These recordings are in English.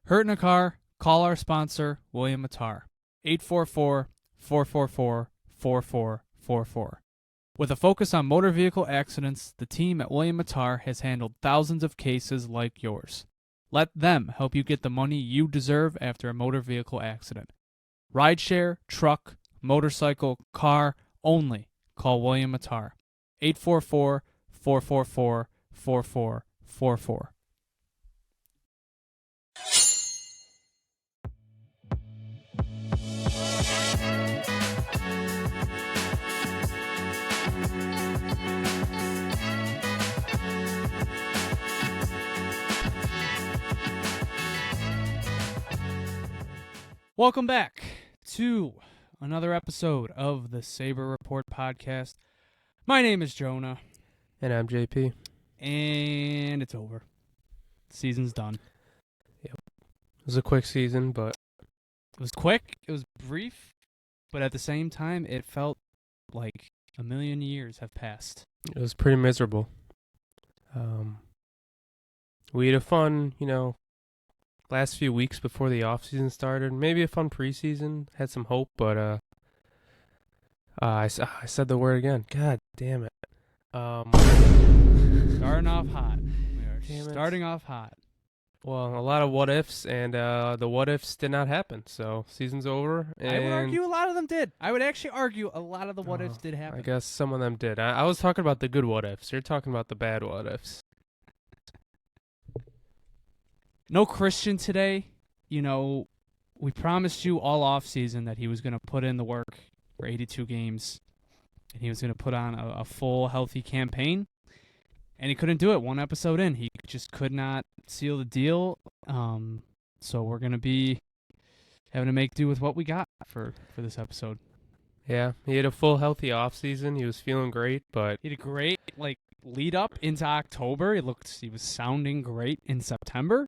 Hurt in a car? Call our sponsor, William Mattar. 844-444-4444. With a focus on motor vehicle accidents, the team at William Mattar has handled thousands of cases like yours. Let them help you get the money you deserve after a motor vehicle accident. Rideshare, truck, motorcycle, car, only call William Mattar. 844-444-4444. Welcome back to another episode of the Sabre Report podcast. My name is Jonah. And I'm JP. And it's over. Season's done. Yep. It was a quick season, but... It was quick, it was brief, but at the same time, it felt like a million years have passed. It was pretty miserable. We had a fun, last few weeks before the off-season started. Maybe a fun preseason. Had some hope, but I said the word again. God damn it. Starting off hot. We are starting off hot. Well, a lot of what-ifs, and the what-ifs did not happen. So, season's over. And I would argue a lot of them did. I would actually argue a lot of the what-ifs did happen. I guess some of them did. I was talking about the good what-ifs. You're talking about the bad what-ifs. No Christian today. We promised you all off-season that he was going to put in the work for 82 games, and he was going to put on a full, healthy campaign, and he couldn't do it. One episode in, he just could not seal the deal, so we're going to be having to make do with what we got for this episode. Yeah, he had a full, healthy off-season. He was feeling great, but... He had a great, lead up into October. He was sounding great in September.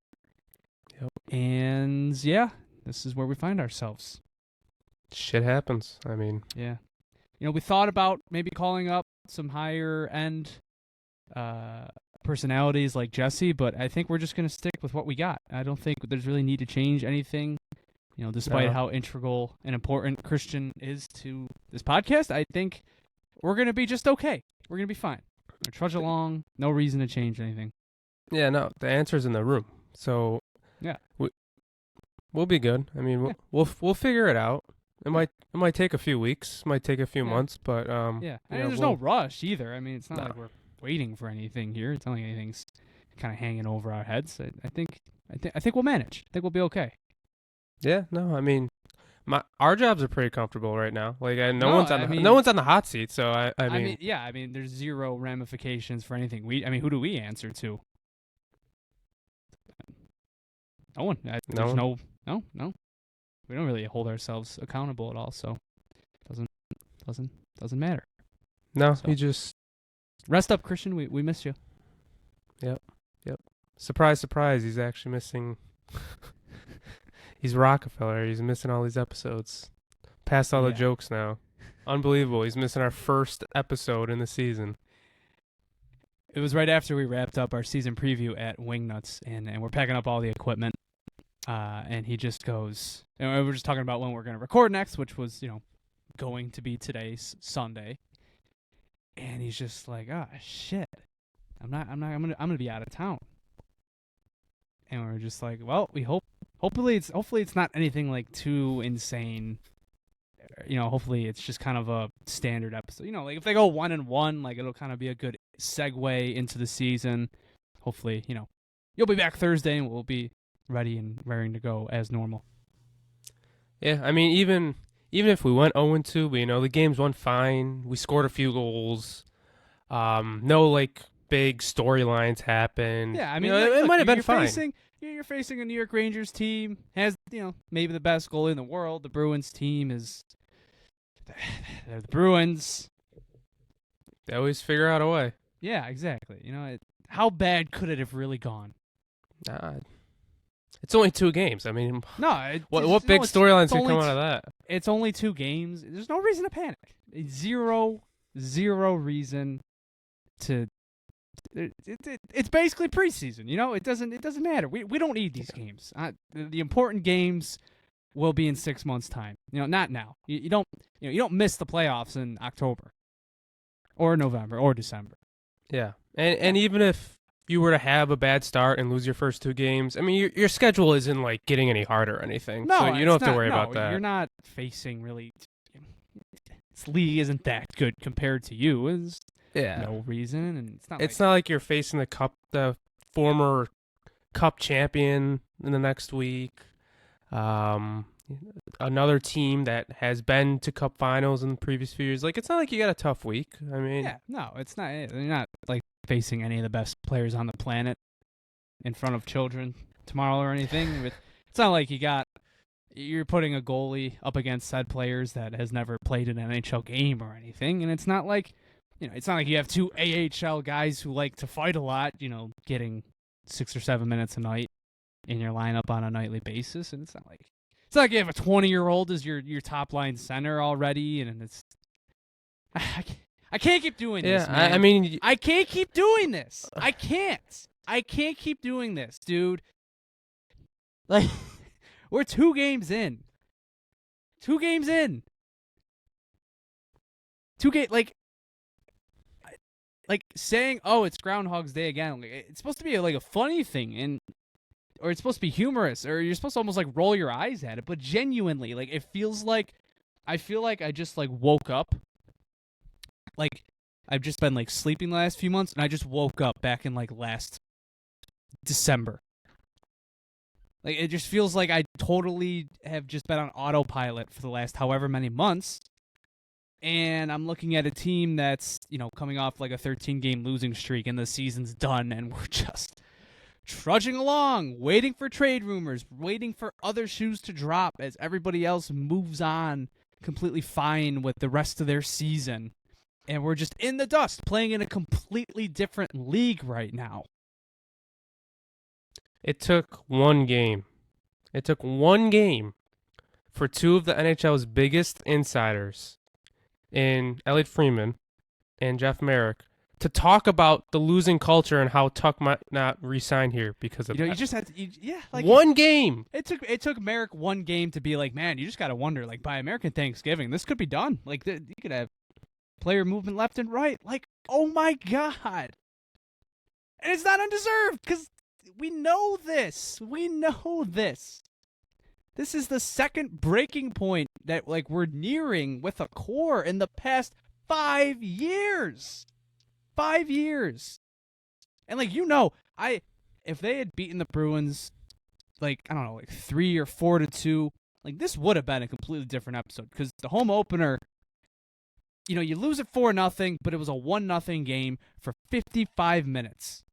Yep. And, yeah, this is where we find ourselves. Shit happens. I mean... Yeah. We thought about maybe calling up some higher-end personalities like Jesse, but I think we're just going to stick with what we got. I don't think there's really need to change anything. Despite how integral and important Christian is to this podcast, I think we're going to be just okay. We're going to be fine. We're going to trudge along. No reason to change anything. Yeah, no, the answer's in the room. So... Yeah, we'll be good. I mean, we'll figure it out. It might take a few weeks, might take a few months, but there's no rush either. I mean, it's not like we're waiting for anything here. It's not like anything's kind of hanging over our heads. I think we'll manage. I think we'll be okay. Yeah, no, I mean, our jobs are pretty comfortable right now. No one's on the hot seat, so I mean, there's zero ramifications for anything. Who do we answer to? No one. There's no. We don't really hold ourselves accountable at all, so it doesn't matter. No, so. You just rest up, Christian. We miss you. Yep. Surprise, surprise. He's actually missing. He's Rockefeller. He's missing all these episodes. Past all the jokes now. Unbelievable. He's missing our first episode in the season. It was right after we wrapped up our season preview at Wingnuts, and we're packing up all the equipment. And he just goes, and we're just talking about when we're going to record next, which was, going to be today's Sunday. And he's just like, shit, I'm going to be out of town. And we're just like, well, we hopefully it's not anything like too insane. Hopefully it's just kind of a standard episode. If they go 1-1, it'll kind of be a good segue into the season. Hopefully, you'll be back Thursday and we'll be ready and raring to go as normal. Yeah, I mean, even if we went 0-2, the games went fine. We scored a few goals. No, big storylines happened. Yeah, I mean, it might have been fine. You're facing a New York Rangers team, has, maybe the best goalie in the world. The Bruins team is... They're the Bruins. They always figure out a way. Yeah, exactly. How bad could it have really gone? It's only 2 games. I mean, no. What big storylines can come out of that? It's only 2 games. There's no reason to panic. Zero reason to it's basically preseason. It doesn't matter. We don't need these games. The important games will be in 6 months' time. Not now. You don't miss the playoffs in October or November or December. Yeah, and even if you were to have a bad start and lose your first 2 games, I mean, your schedule isn't like getting any harder or anything. No, so you don't have to worry about that. You're not facing really. This league isn't that good compared to you. There's no reason, and it's not like you're facing the former cup champion in the next week. Another team that has been to cup finals in the previous few years. Like, it's not like you got a tough week. I mean, yeah, no, it's not. You're not like facing any of the best players on the planet in front of children tomorrow or anything. It's not like you're putting a goalie up against said players that has never played an NHL game or anything, and it's not like it's not like you have 2 AHL guys who like to fight a lot, getting 6 or 7 minutes a night in your lineup on a nightly basis, and it's not like you have a 20-year-old as your top line center already, and it's I can't keep doing this, man. I mean, I can't keep doing this. I can't keep doing this, dude. Like, we're 2 games in. 2 games in. 2 games, like saying, "Oh, it's Groundhog's Day again." Like, it's supposed to be like a funny thing, or it's supposed to be humorous, or you're supposed to almost like roll your eyes at it. But genuinely, like, it feels like I feel like I just like woke up. Like, I've just been like sleeping the last few months, and I just woke up back in like last December. Like, it just feels like I totally have just been on autopilot for the last however many months. And I'm looking at a team that's, coming off like a 13-game losing streak, and the season's done, and we're just trudging along, waiting for trade rumors, waiting for other shoes to drop as everybody else moves on completely fine with the rest of their season. And we're just in the dust, playing in a completely different league right now. It took 1 game. It took 1 game for 2 of the NHL's biggest insiders, in Elliot Freeman and Jeff Merrick, to talk about the losing culture and how Tuck might not re-sign here because of that. You just had to, like 1 game. It took Merrick 1 game to be like, man, you just got to wonder, like, by American Thanksgiving, this could be done. Like, you could have player movement left and right. Like, oh my God. And it's not undeserved, because we know this. We know this. This is the second breaking point that, like, we're nearing with a core in the past 5 years. 5 years. And, like, if they had beaten the Bruins, like, I don't know, like 3 or 4-2, like, this would have been a completely different episode, because the home opener, you lose it 4-0, but it was a 1-0 game for 55 minutes.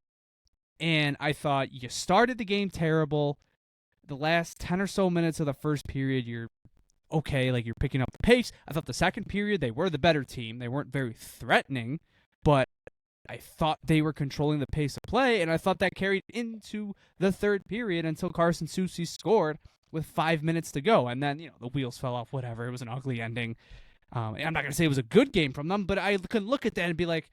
And I thought you started the game terrible. The last 10 or so minutes of the first period, you're okay, like, you're picking up the pace. I thought the second period, they were the better team. They weren't very threatening, but I thought they were controlling the pace of play, and I thought that carried into the third period until Carson Soucy scored with 5 minutes to go. And then, the wheels fell off, whatever. It was an ugly ending. I'm not going to say it was a good game from them, but I could look at that and be like,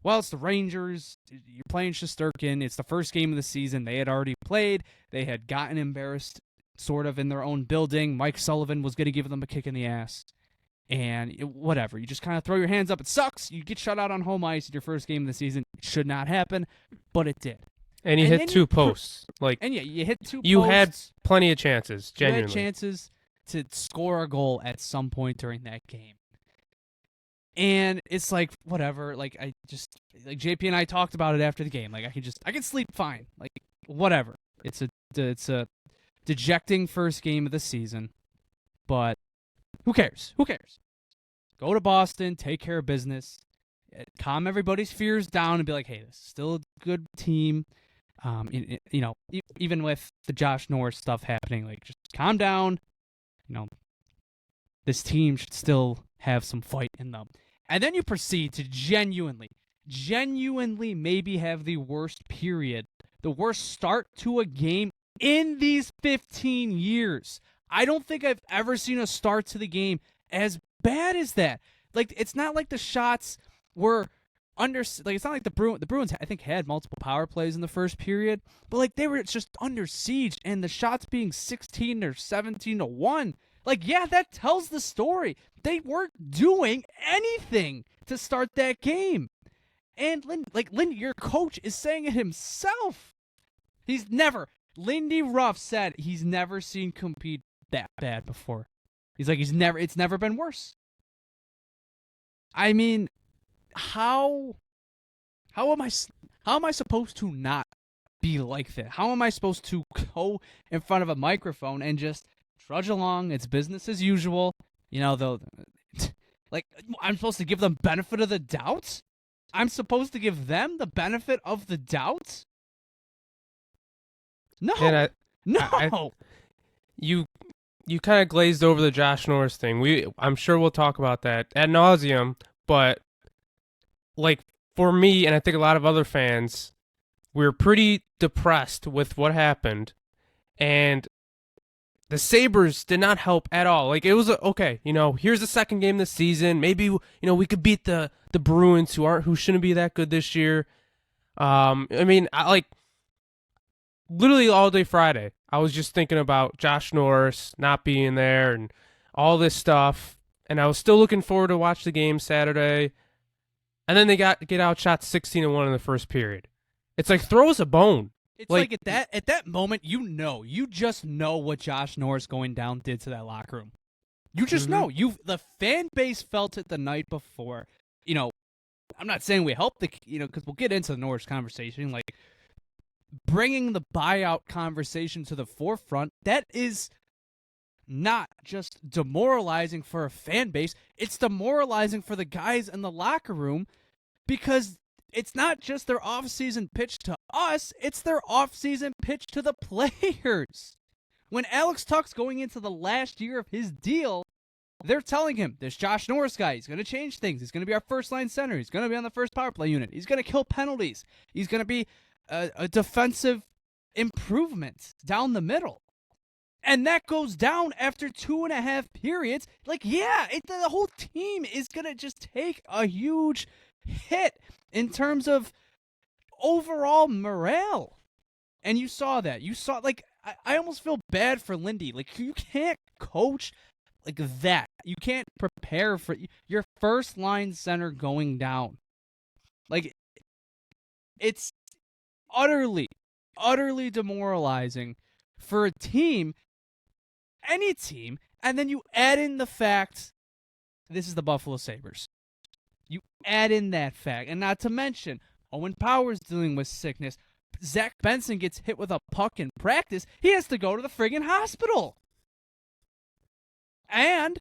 well, it's the Rangers. You're playing Shesterkin. It's the first game of the season. They had already played. They had gotten embarrassed sort of in their own building. Mike Sullivan was going to give them a kick in the ass. And whatever. You just kind of throw your hands up. It sucks. You get shut out on home ice in your first game of the season. It should not happen, but it did. And you hit 2 posts. You hit 2 posts. You had plenty of chances, genuinely. You had chances to score a goal at some point during that game. And it's like, whatever, like, JP and I talked about it after the game. Like, I can sleep fine. Like, whatever. It's a dejecting first game of the season, but who cares? Who cares? Go to Boston, take care of business, calm everybody's fears down, and be like, hey, this is still a good team. Even with the Josh Norris stuff happening, like, just calm down. This team should still have some fight in them. And then you proceed to genuinely maybe have the worst period, the worst start to a game in these 15 years. I don't think I've ever seen a start to the game as bad as that. Like, it's not like the shots were it's not like the Bruins I think had multiple power plays in the first period, but like they were just under siege and the shots being 16 or 17-1. Like, yeah, that tells the story. They weren't doing anything to start that game. And Lindy, your coach is saying it himself. Lindy Ruff said he's never seen compete that bad before. He's like, it's never been worse. I mean, how am I supposed to not be like that? How am I supposed to go in front of a microphone and just trudge along? It's business as usual. Like, I'm supposed to give them benefit of the doubt? I'm supposed to give them the benefit of the doubt? No. And no. You kind of glazed over the Josh Norris thing. I'm sure we'll talk about that ad nauseum, but like for me and I think a lot of other fans, we're pretty depressed with what happened, and the Sabres did not help at all. Like, it was okay, here's the second game this season. Maybe we could beat the Bruins who shouldn't be that good this year. I like literally all day Friday, I was just thinking about Josh Norris not being there and all this stuff, and I was still looking forward to watch the game Saturday. And then they get outshot 16-1 in the first period. It's like, throw us a bone. It's like at that moment, you just know what Josh Norris going down did to that locker room. You just know. The fan base felt it the night before. I'm not saying we helped because we'll get into the Norris conversation. Like, bringing the buyout conversation to the forefront, that is not just demoralizing for a fan base. It's demoralizing for the guys in the locker room because it's not just their off-season pitch to us, it's their off-season pitch to the players. When Alex Tuch's going into the last year of his deal, they're telling him, this Josh Norris guy, he's going to change things. He's going to be our first-line center. He's going to be on the first power play unit. He's going to kill penalties. He's going to be a defensive improvement down the middle. And that goes down after 2.5 periods. Like, yeah, the whole team is going to just take a huge hit in terms of overall morale. And you saw that. I almost feel bad for Lindy. Like, you can't coach like that. You can't prepare for your first line center going down. Like, it's utterly demoralizing for a team, any team, and then you add in the fact this is the Buffalo Sabres. You add in that fact, and not to mention Owen Power's dealing with sickness. Zach Benson gets hit with a puck in practice. He has to go to the friggin' hospital. And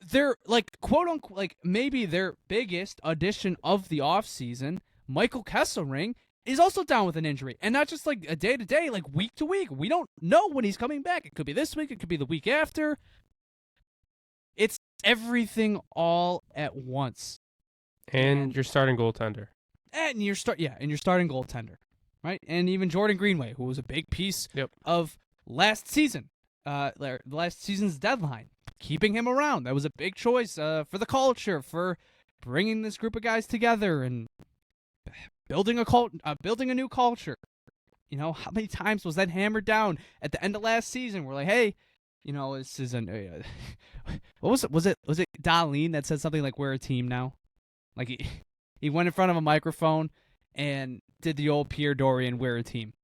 they're like, quote unquote, like maybe their biggest addition of the offseason, Michael Kesselring, is also down with an injury. And not just like a day to day, like week to week. We don't know when he's coming back. It could be this week. It could be the week after. It's everything all at once. And your starting goaltender. And your starting goaltender. Right? And even Jordan Greenway, who was a big piece of last season. Last season's deadline. Keeping him around. That was a big choice for the culture, for bringing this group of guys together and building a new culture. How many times was that hammered down at the end of last season? We're like, hey, this is what was it? Was it Darlene that said something like, "We're a team now"? Like he went in front of a microphone and did the old Pierre Dorian, "We're a team,"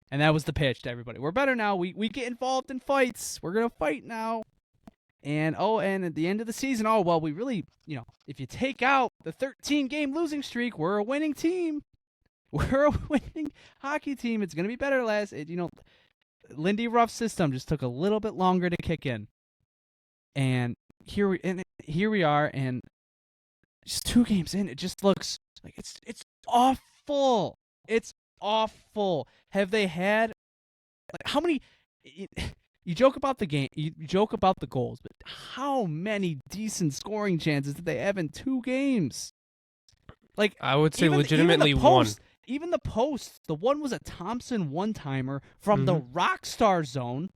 and that was the pitch to everybody. We're better now. We get involved in fights. We're gonna fight now. And at the end of the season, we really, if you take out the 13-game losing streak, we're a winning team. We're a winning hockey team. It's going to be better Lindy Ruff's system just took a little bit longer to kick in. And here we are, and just 2 games in, it just looks like it's awful. It's awful. Have they had how many? You joke about the game, you joke about the goals, but how many decent scoring chances did they have in 2 games? Like, I would say legitimately one. Even the post, the one was a Thompson one-timer from the Rockstar zone,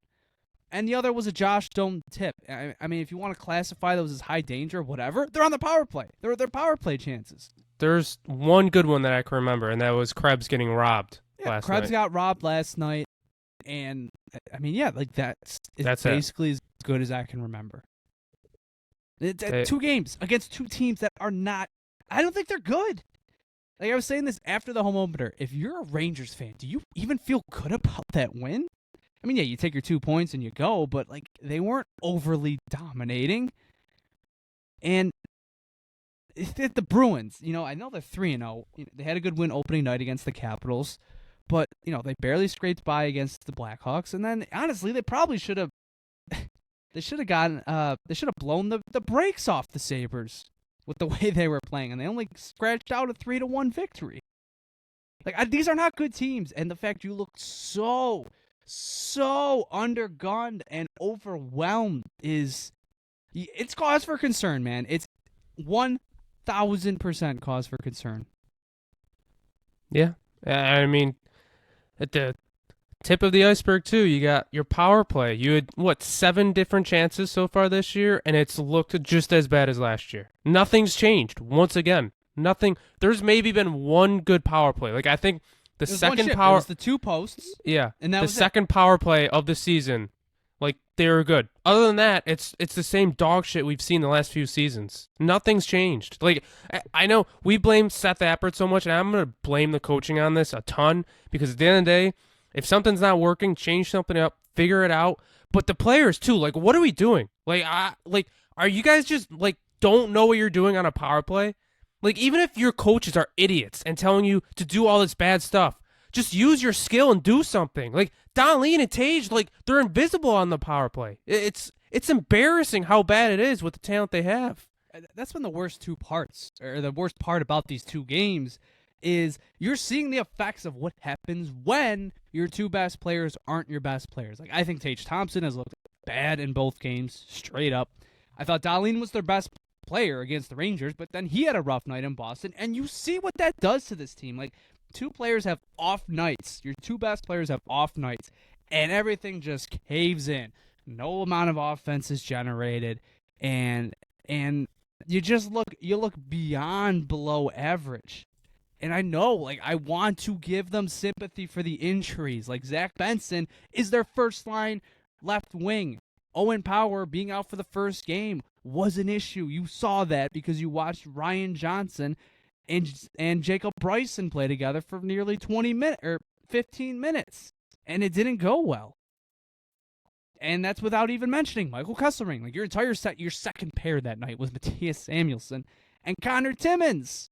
and the other was a Josh Doan tip. I mean, if you want to classify those as high danger, whatever, they're on the power play. They're power play chances. There's one good one that I can remember, and that was Krebs getting robbed last night. Krebs got robbed last night, and I mean, yeah, like that's basically as good as I can remember. It's 2 games against 2 teams that are not. I don't think they're good. Like I was saying this after the home opener. If you're a Rangers fan, do you even feel good about that win? I mean, yeah, you take your 2 points and you go, but like they weren't overly dominating. And the Bruins, I know they're 3-0. They had a good win opening night against the Capitals, but they barely scraped by against the Blackhawks. And then honestly, they probably should have. They should have blown the brakes off the Sabres with the way they were playing, and they only scratched out a 3-1 victory. Like these are not good teams, and the fact you look so undergunned and overwhelmed it's cause for concern, man. It's 1,000% cause for concern. Yeah, I mean, at the tip of the iceberg too, you got your power play. You had 7 different chances so far this year, and it's looked just as bad as last year. Nothing's changed. Once again, nothing. There's maybe been one good power play. Like I think the second power, it was the 2 posts. Yeah, and that the second power play of the season. Like they were good. Other than that, it's the same dog shit we've seen the last few seasons. Nothing's changed. Like I know we blame Seth Appert so much, and I'm gonna blame the coaching on this a ton because at the end of the day, if something's not working, change something up, figure it out. But the players too, like what are we doing? Like are you guys just like don't know what you're doing on a power play? Like even if your coaches are idiots and telling you to do all this bad stuff, just use your skill and do something. Like Dahlin and Tage, like they're invisible on the power play. It's embarrassing how bad it is with the talent they have. That's been the worst 2 parts, or the worst part about these 2 games is you're seeing the effects of what happens when your 2 best players aren't your best players. Like I think Tage Thompson has looked bad in both games, straight up. I thought Dahlin was their best player against the Rangers, but then he had a rough night in Boston, and you see what that does to this team. Like 2 players have off nights. Your 2 best players have off nights, and everything just caves in. No amount of offense is generated, and you just look beyond below average. And I know, like, I want to give them sympathy for the injuries. Like, Zach Benson is their first-line left wing. Owen Power being out for the first game was an issue. You saw that because you watched Ryan Johnson and Jacob Bryson play together for nearly 20 minutes or 15 minutes, and it didn't go well. And that's without even mentioning Michael Kesselring. Like, your second pair that night was Matthias Samuelsson and Connor Timmins.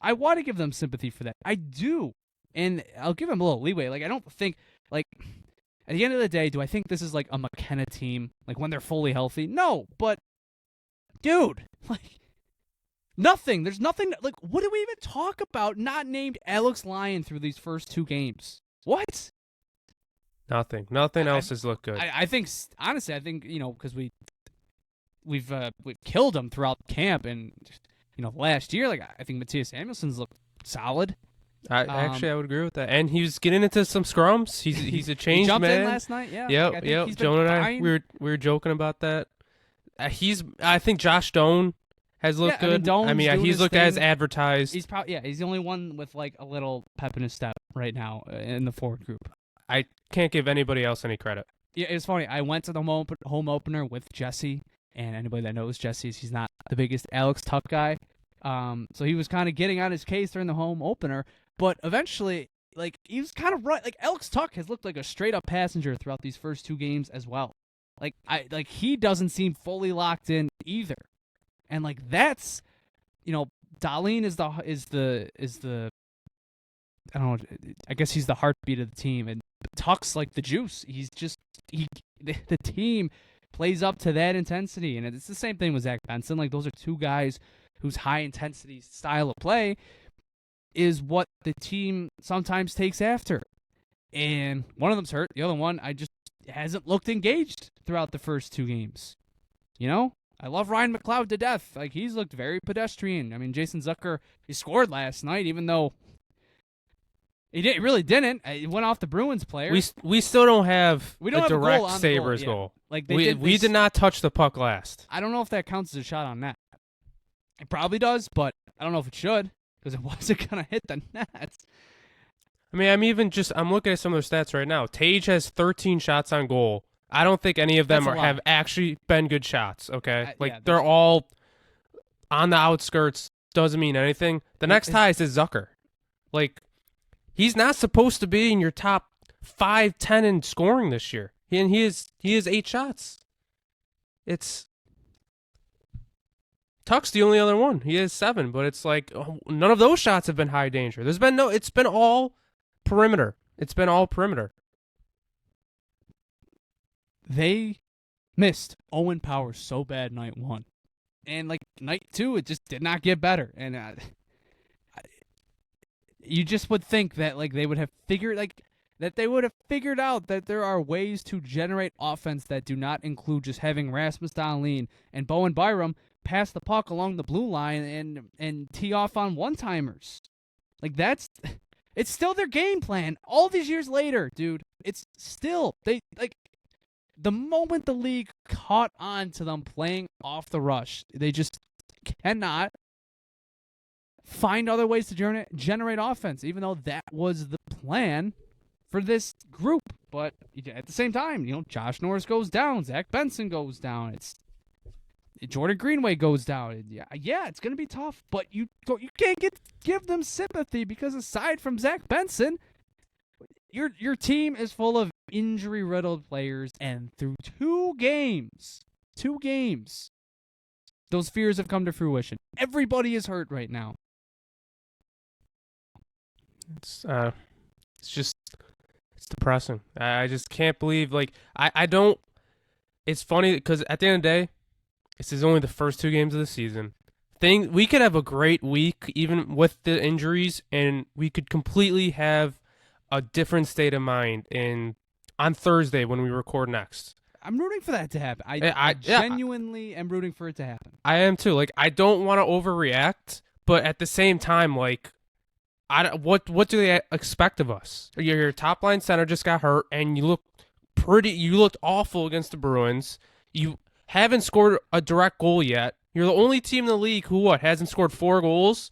I want to give them sympathy for that. I do. And I'll give them a little leeway. Like, I don't think, like, at the end of the day, do I think this is like a McKenna team, like when they're fully healthy? No, but, dude, like, nothing. There's nothing, like, what do we even talk about not named Alex Lyon through these first 2 games? What? Nothing. Nothing else has looked good. I think, honestly, because we've killed them throughout camp and, last year, like, I think Matthias Samuelsson's looked solid. Actually, I would agree with that. And he was getting into some scrums. He's a changed jumped man. In last night, yeah. Yep. Jonah and I, we were joking about that. I think Josh Doan has looked good. He's looked as advertised. He's he's the only one with like a little pep in his step right now in the forward group. I can't give anybody else any credit. Yeah, it was funny. I went to the home opener with Jesse, and anybody that knows Jesse, he's not the biggest Alex Tuck guy. So he was kind of getting on his case during the home opener, but eventually, like, he was kind of right. Like, Alex Tuck has looked like a straight-up passenger throughout these first 2 games as well. Like, he doesn't seem fully locked in either. And, like, that's, Dahlin is the I don't know, I guess he's the heartbeat of the team, and Tuck's like the juice. The team plays up to that intensity, and it's the same thing with Zach Benson. Like, those are 2 guys whose high-intensity style of play is what the team sometimes takes after. And one of them's hurt. The other one, I just hasn't looked engaged throughout the first 2 games. I love Ryan McLeod to death. Like, he's looked very pedestrian. I mean, Jason Zucker, he scored last night, even though he really didn't. It went off the Bruins player. We still don't have a direct goal on Sabres goal. goal. Like, we did not touch the puck last. I don't know if that counts as a shot on net. It probably does, but I don't know if it should because it wasn't going to hit the net. I mean, I'm looking at some of their stats right now. Tage has 13 shots on goal. I don't think any of them have actually been good shots, okay? They're all on the outskirts, doesn't mean anything. The next highest is Zucker. Like, he's not supposed to be in your top 5, 10 in scoring this year. And he has 8 shots. Tuck's the only other one. He has 7, but it's like none of those shots have been high danger. It's been all perimeter. It's been all perimeter. They missed Owen Power so bad night 1. And like night 2, it just did not get better. And you just would think that like they would have figured out that there are ways to generate offense that do not include just having Rasmus Dahlin and Bowen Byram pass the puck along the blue line and tee off on one-timers. Like it's still their game plan all these years later, dude. It's still the moment the league caught on to them playing off the rush, they just cannot find other ways to generate offense, even though that was the plan for this group. But at the same time, Josh Norris goes down, Zach Benson goes down, Jordan Greenway goes down. Yeah, it's gonna be tough, but you can't give them sympathy because aside from Zach Benson, your team is full of injury-riddled players, and through two games, those fears have come to fruition. Everybody is hurt right now. It's depressing. I just can't believe, I don't. It's funny because at the end of the day, this is only the first 2 games of the season. We could have a great week even with the injuries, and we could completely have a different state of mind on Thursday when we record next. I'm rooting for that to happen. I genuinely am rooting for it to happen. I am too. I don't want to overreact, but at the same time, what do they expect of us? Your top line center just got hurt, and you looked awful against the Bruins. You haven't scored a direct goal yet. You're the only team in the league who hasn't scored 4 goals.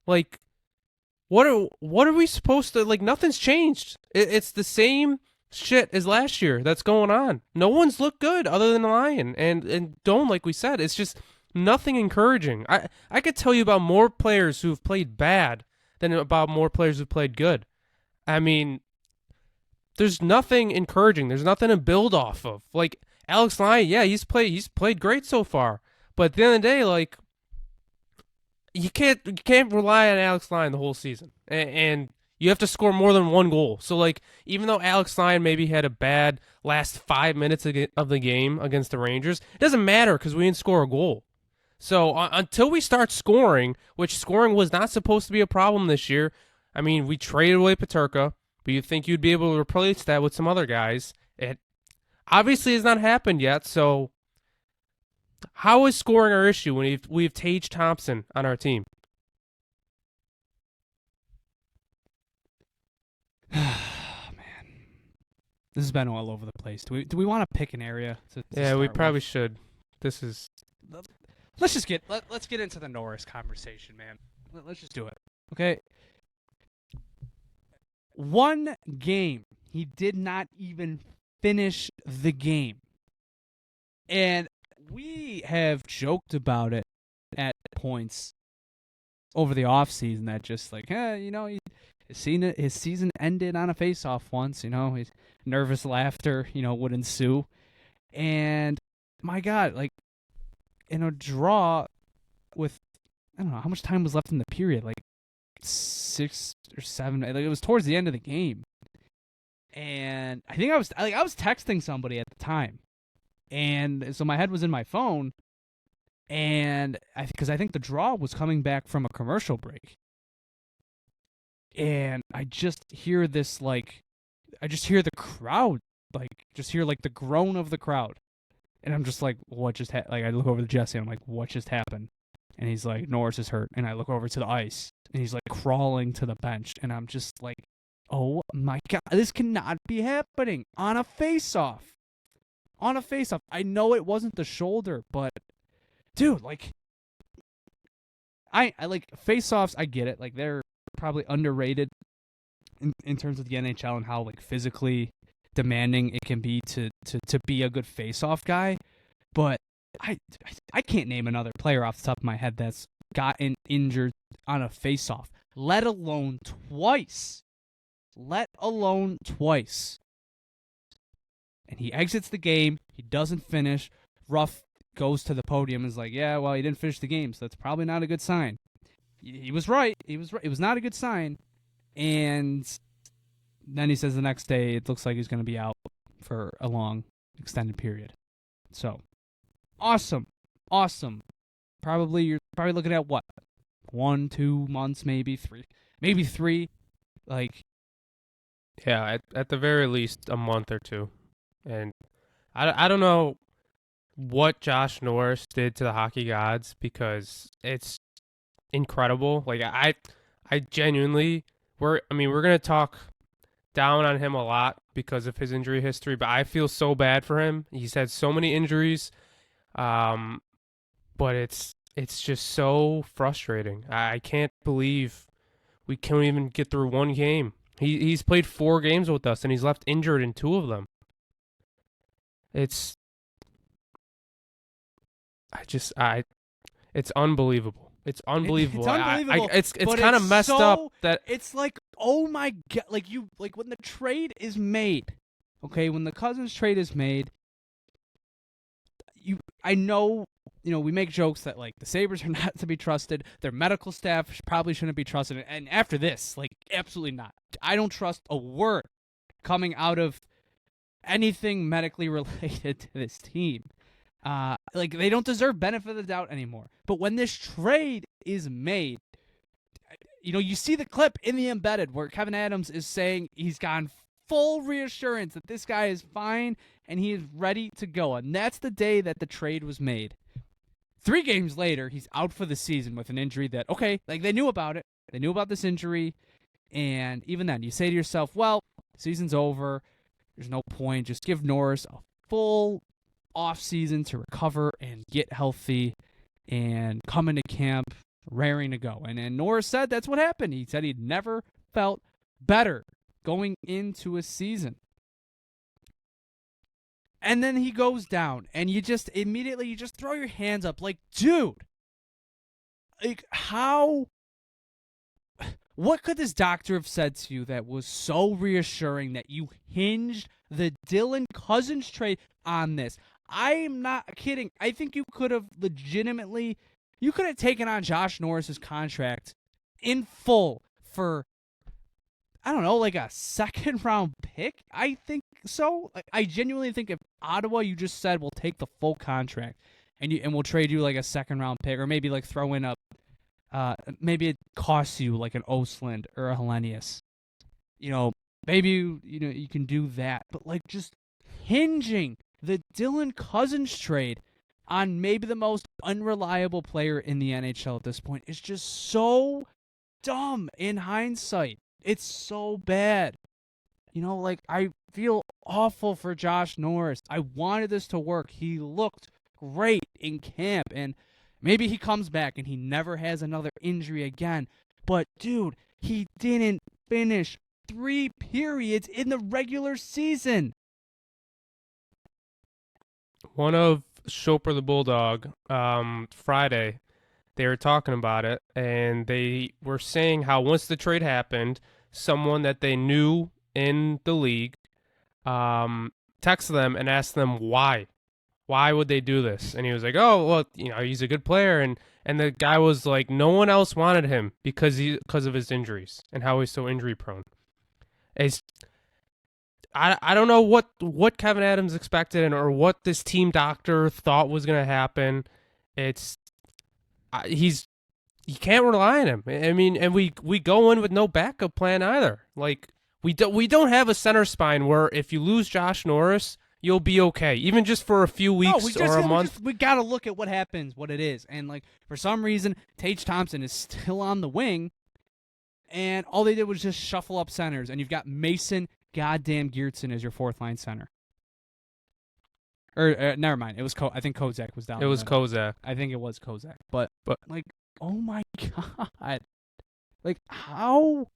What are we supposed to nothing's changed. It's the same shit as last year that's going on. No one's looked good other than Lyon and Doan, like we said. It's just nothing encouraging. I could tell you about more players who've played bad than about more players who've played good. I mean, there's nothing encouraging. There's nothing to build off of. Alex Lyon, yeah, he's played great so far. But at the end of the day, you can't rely on Alex Lyon the whole season. And you have to score more than 1 goal. So, even though Alex Lyon maybe had a bad last 5 minutes of the game against the Rangers, it doesn't matter because we didn't score a goal. So, until we start scoring, which scoring was not supposed to be a problem this year, I mean, we traded away Peterka, but you'd think you'd be able to replace that with some other guys. It obviously has not happened yet, so how is scoring our issue when we have Tage Thompson on our team? Man, this has been all over the place. Do we want to pick an area? Yeah, we probably should. This is. Let's get into the Norris conversation, man. Let's just do it. Okay. 1 game, he did not even finish the game, and we have joked about it at points over the offseason that just his season ended on a face-off once, his nervous laughter, would ensue. And my God, in a draw with, I don't know, how much time was left in the period? 6 or 7. It was towards the end of the game. And I think I was texting somebody at the time. And so my head was in my phone, and because I think the draw was coming back from a commercial break, and I just hear this I just hear the crowd, the groan of the crowd, and I'm just like, what just happened? I look over to Jesse, and I'm like, what just happened? And he's like, Norris is hurt, and I look over to the ice, and he's crawling to the bench, and I'm just like, oh my God, this cannot be happening on a face-off. I know it wasn't the shoulder, but dude, I like face-offs. I get it. Like they're probably underrated in terms of the NHL and how like physically demanding it can be to be a good face-off guy. But I can't name another player off the top of my head that's gotten injured on a face-off, let alone twice. And he exits the game. He doesn't finish. Ruff goes to the podium and is like, yeah, well, he didn't finish the game, so that's probably not a good sign. He was right. It was not a good sign. And then he says the next day it looks like he's going to be out for a long, extended period. So, awesome. You're probably looking at what? 1-2 months, maybe 3. Like, Yeah, at the very least, a month or two. And I don't know what Josh Norris did to the hockey gods because it's incredible. Like I genuinely we're gonna talk down on him a lot because of his injury history, but I feel so bad for him. He's had so many injuries, but it's just so frustrating. I can't believe we can't even get through one game. He's played 4 games with us and he's left injured in 2 of them. It's unbelievable. It's unbelievable. It's unbelievable. It's kind of messed up that it's like, oh my god, like when the trade is made, okay, when the Cousins trade is made, I know, we make jokes that like the Sabres are not to be trusted. Their medical staff probably shouldn't be trusted. And after this, like absolutely not. I don't trust a word coming out of anything medically related to this team. Like they don't deserve benefit of the doubt anymore. But when this trade is made, you see the clip in the embedded where Kevin Adams is saying he's gotten full reassurance that this guy is fine and he is ready to go. And that's the day that the trade was made. 3 games later, he's out for the season with an injury that, okay, like they knew about it. They knew about this injury. And even then, you say to yourself, well, season's over. There's no point. Just give Norris a full off-season to recover and get healthy and come into camp raring to go. And Norris said that's what happened. He said he'd never felt better going into a season. And then he goes down, and you just immediately throw your hands up like, dude, like how? What could this doctor have said to you that was so reassuring that you hinged the Dylan Cousins trade on this? I'm not kidding. I think you could have taken on Josh Norris's contract in full for, I don't know, like a 2nd-round pick. I think so. I genuinely think if Ottawa, you just said, we'll take the full contract and we'll trade you like a 2nd-round pick, or maybe like throw in maybe it costs you like an Osland or a Hellenius. Maybe you can do that, but like just hinging the Dylan Cousins trade on maybe the most unreliable player in the NHL at this point is just so dumb in hindsight. It's so bad. Like I feel awful for Josh Norris. I wanted this to work. He looked great in camp, and maybe he comes back and he never has another injury again. But, dude, he didn't finish 3 periods in the regular season. One of Chopper the Bulldog, Friday, they were talking about it, and they were saying how once the trade happened, someone that they knew in the league texted them and asked them why. Why would they do this? And he was like, oh, well, he's a good player. And the guy was like, no one else wanted him because of his injuries and how he's so injury prone. I don't know what Kevin Adams expected or what this team doctor thought was going to happen. You can't rely on him. I mean, and we go in with no backup plan either. Like we don't have a center spine where if you lose Josh Norris, you'll be okay, even just for a few weeks or a month. We got to look at what happens, what it is. And, like, for some reason, Tage Thompson is still on the wing, and all they did was just shuffle up centers, and you've got Mason goddamn Geertsen as your 4th-line center. Or, never mind. It was I think Kozak was down. It was Kozak. I think it was Kozak. But like, oh my God. Like, how?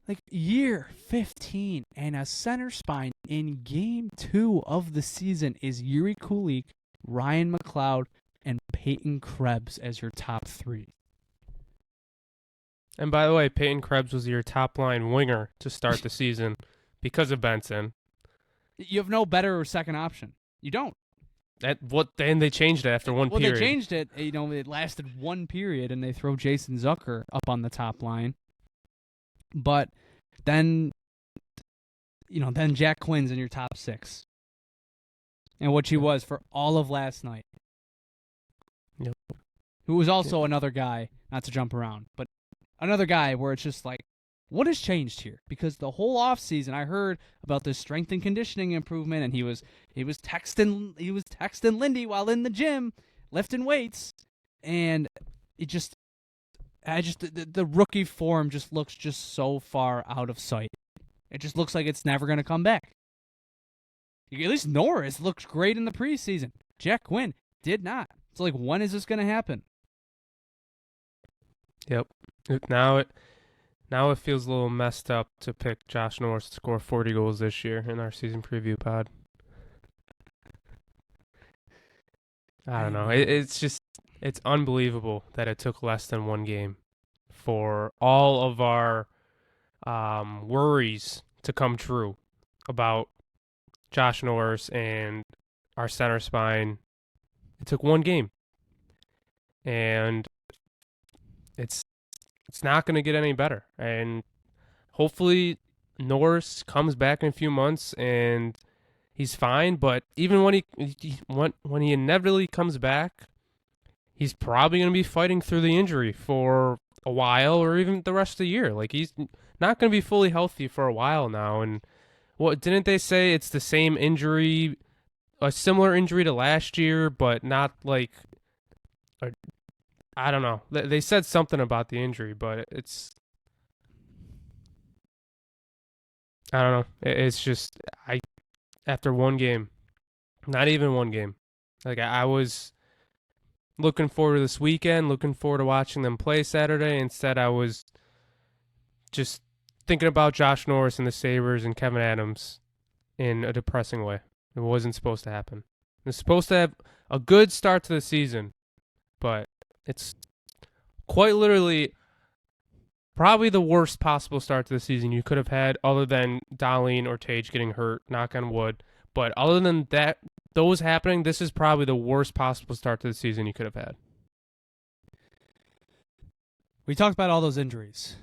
Like, year 15 and a center spine in game 2 of the season is Yuri Kulik, Ryan McLeod, and Peyton Krebs as your top 3. And by the way, Peyton Krebs was your top line winger to start the season because of Benson. You have no better second option. You don't. Then they changed it after one period. Well, they changed it. It lasted 1 period, and they throw Jason Zucker up on the top line. But then, then Jack Quinn's in your top 6. And what she was for all of last night. Yep. Who was also another guy, not to jump around, but another guy where it's just like, what has changed here? Because the whole offseason I heard about this strength and conditioning improvement, and he was texting Lindy while in the gym, lifting weights, and the rookie form just looks just so far out of sight. It just looks like it's never going to come back. At least Norris looked great in the preseason. Jack Quinn did not. So, like, when is this going to happen? Yep. Now it feels a little messed up to pick Josh Norris to score 40 goals this year in our season preview pod. I don't know. It's unbelievable that it took less than 1 game for all of our worries to come true about Josh Norris and our center spine. It took 1 game. And it's not going to get any better. And hopefully Norris comes back in a few months and he's fine. But even when he inevitably comes back, he's probably going to be fighting through the injury for a while or even the rest of the year. Like, he's not going to be fully healthy for a while now. And what didn't they say it's the same injury, a similar injury to last year, but not like I don't know. They said something about the injury, but it's I don't know. It's just after 1 game, not even 1 game. Like, I was looking forward to this weekend, looking forward to watching them play Saturday. Instead, I was just thinking about Josh Norris and the Sabres and Kevin Adams in a depressing way. It wasn't supposed to happen. It was supposed to have a good start to the season, but it's quite literally probably the worst possible start to the season you could have had, other than Darlene or Tage getting hurt, knock on wood. But other than that, those happening, this is probably the worst possible start to the season you could have had. We talked about all those injuries.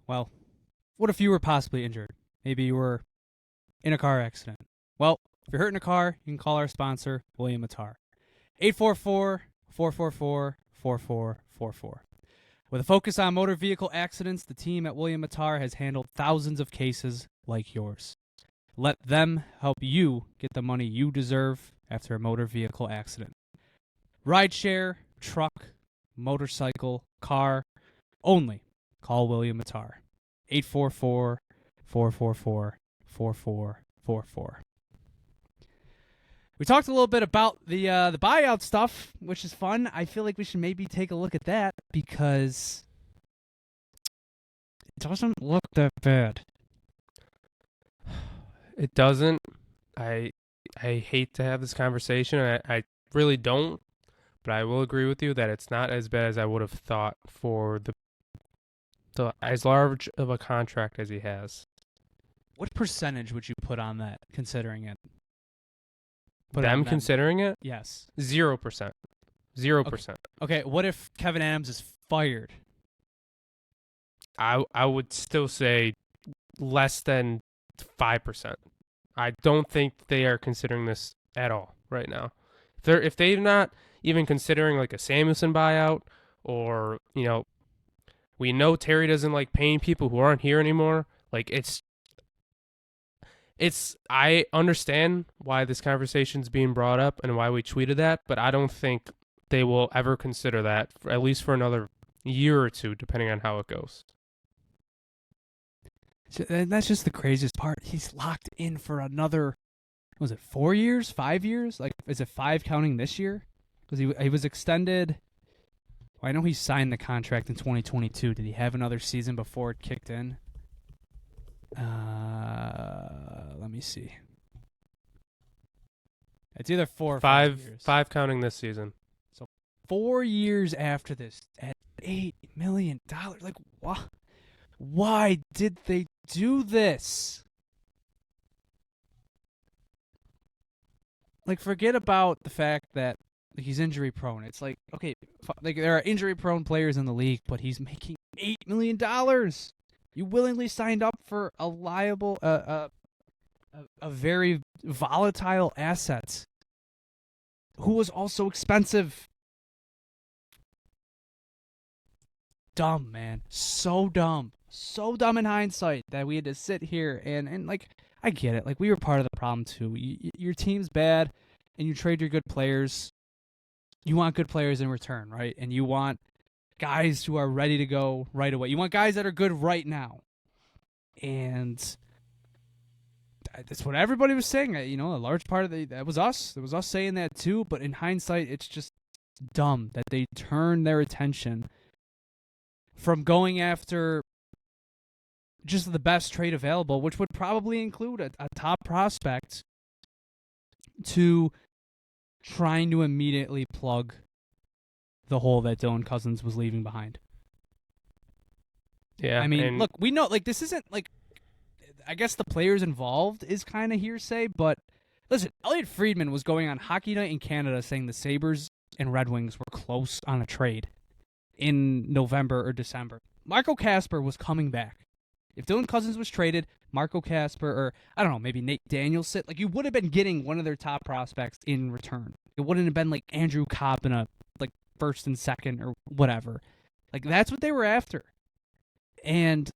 Well, what if you were possibly injured? Maybe you were in a car accident. Well, if you're hurt in a car, you can call our sponsor, William Matar. 844-444-4444. With a focus on motor vehicle accidents, the team at William Matar has handled thousands of cases like yours. Let them help you get the money you deserve after a motor vehicle accident. Rideshare, truck, motorcycle, car, only call William Matar. 844-444-4444. We talked a little bit about the buyout stuff, which is fun. I feel like we should maybe take a look at that because it doesn't look that bad. It doesn't. I hate to have this conversation. I really don't, but I will agree with you that it's not as bad as I would have thought for the as large of a contract as he has. What percentage would you put on that, considering it? Them considering it? Yes. 0%. 0%. Okay, what if Kevin Adams is fired? I would still say less than 5%. I don't think they are considering this at all right now. If they're not even considering like a Samuelson buyout, or, we know Terry doesn't like paying people who aren't here anymore. Like, I understand why this conversation's being brought up and why we tweeted that, but I don't think they will ever consider that, at least for another year or two, depending on how it goes. And that's just the craziest part. He's locked in for another, was it 4 years, 5 years? Like, is it 5 counting this year? Because he was extended. I know he signed the contract in 2022. Did he have another season before it kicked in? Let me see. It's either 4 or 5 years. 5 counting this season. 4 years after this, at $8 million. Like, why did they do this? Like, forget about the fact that he's injury prone. It's like, okay, like there are injury prone players in the league, but he's making $8 million. You willingly signed up for a liable, a very volatile asset who was also expensive. Dumb, man. So dumb. So dumb in hindsight that we had to sit here and like, I get it. Like, we were part of the problem too. Your team's bad and you trade your good players. You want good players in return, right? And you want guys who are ready to go right away. You want guys that are good right now. And that's what everybody was saying. A large part of that was us. It was us saying that too. But in hindsight, it's just dumb that they turned their attention from going after just the best trade available, which would probably include a top prospect, to trying to immediately plug the hole that Dylan Cousins was leaving behind. Yeah. I mean, look, we know, like, this isn't, like, I guess the players involved is kind of hearsay, but listen, Elliot Friedman was going on Hockey Night in Canada saying the Sabres and Red Wings were close on a trade in November or December. Marco Kasper was coming back. If Dylan Cousins was traded, Marco Kasper, or I don't know, maybe Nate Danielson, like, you would have been getting one of their top prospects in return. It wouldn't have been like Andrew Kopp in a like first and second or whatever. Like, that's what they were after. And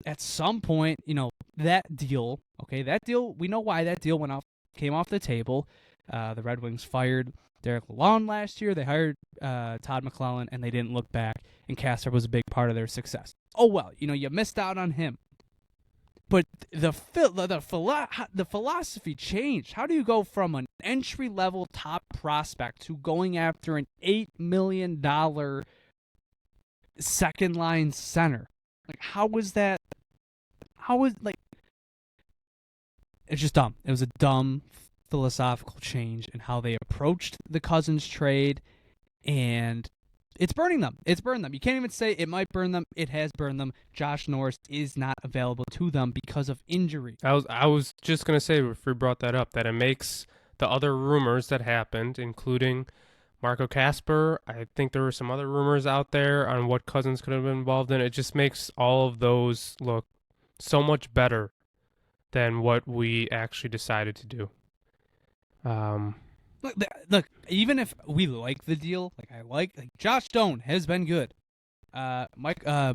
at some point, that deal, we know why that deal came off the table. The Red Wings fired Derek Lalonde last year. They hired Todd McClellan, and they didn't look back. And Kasper was a big part of their success. Oh well, you missed out on him. But the philosophy changed. How do you go from an entry-level top prospect to going after an $8 million second-line center? Like, how was that? It's just dumb. It was a dumb philosophical change in how they approached the Cousins trade, and it's burning them. It's burned them. You can't even say it might burn them. It has burned them. Josh Norris is not available to them because of injury. I was just going to say, if we brought that up, that it makes the other rumors that happened, including Marco Kasper, I think there were some other rumors out there on what Cousins could have been involved in. It just makes all of those look so much better than what we actually decided to do. Look, even if we like the deal, like Josh Stone has been good. Michael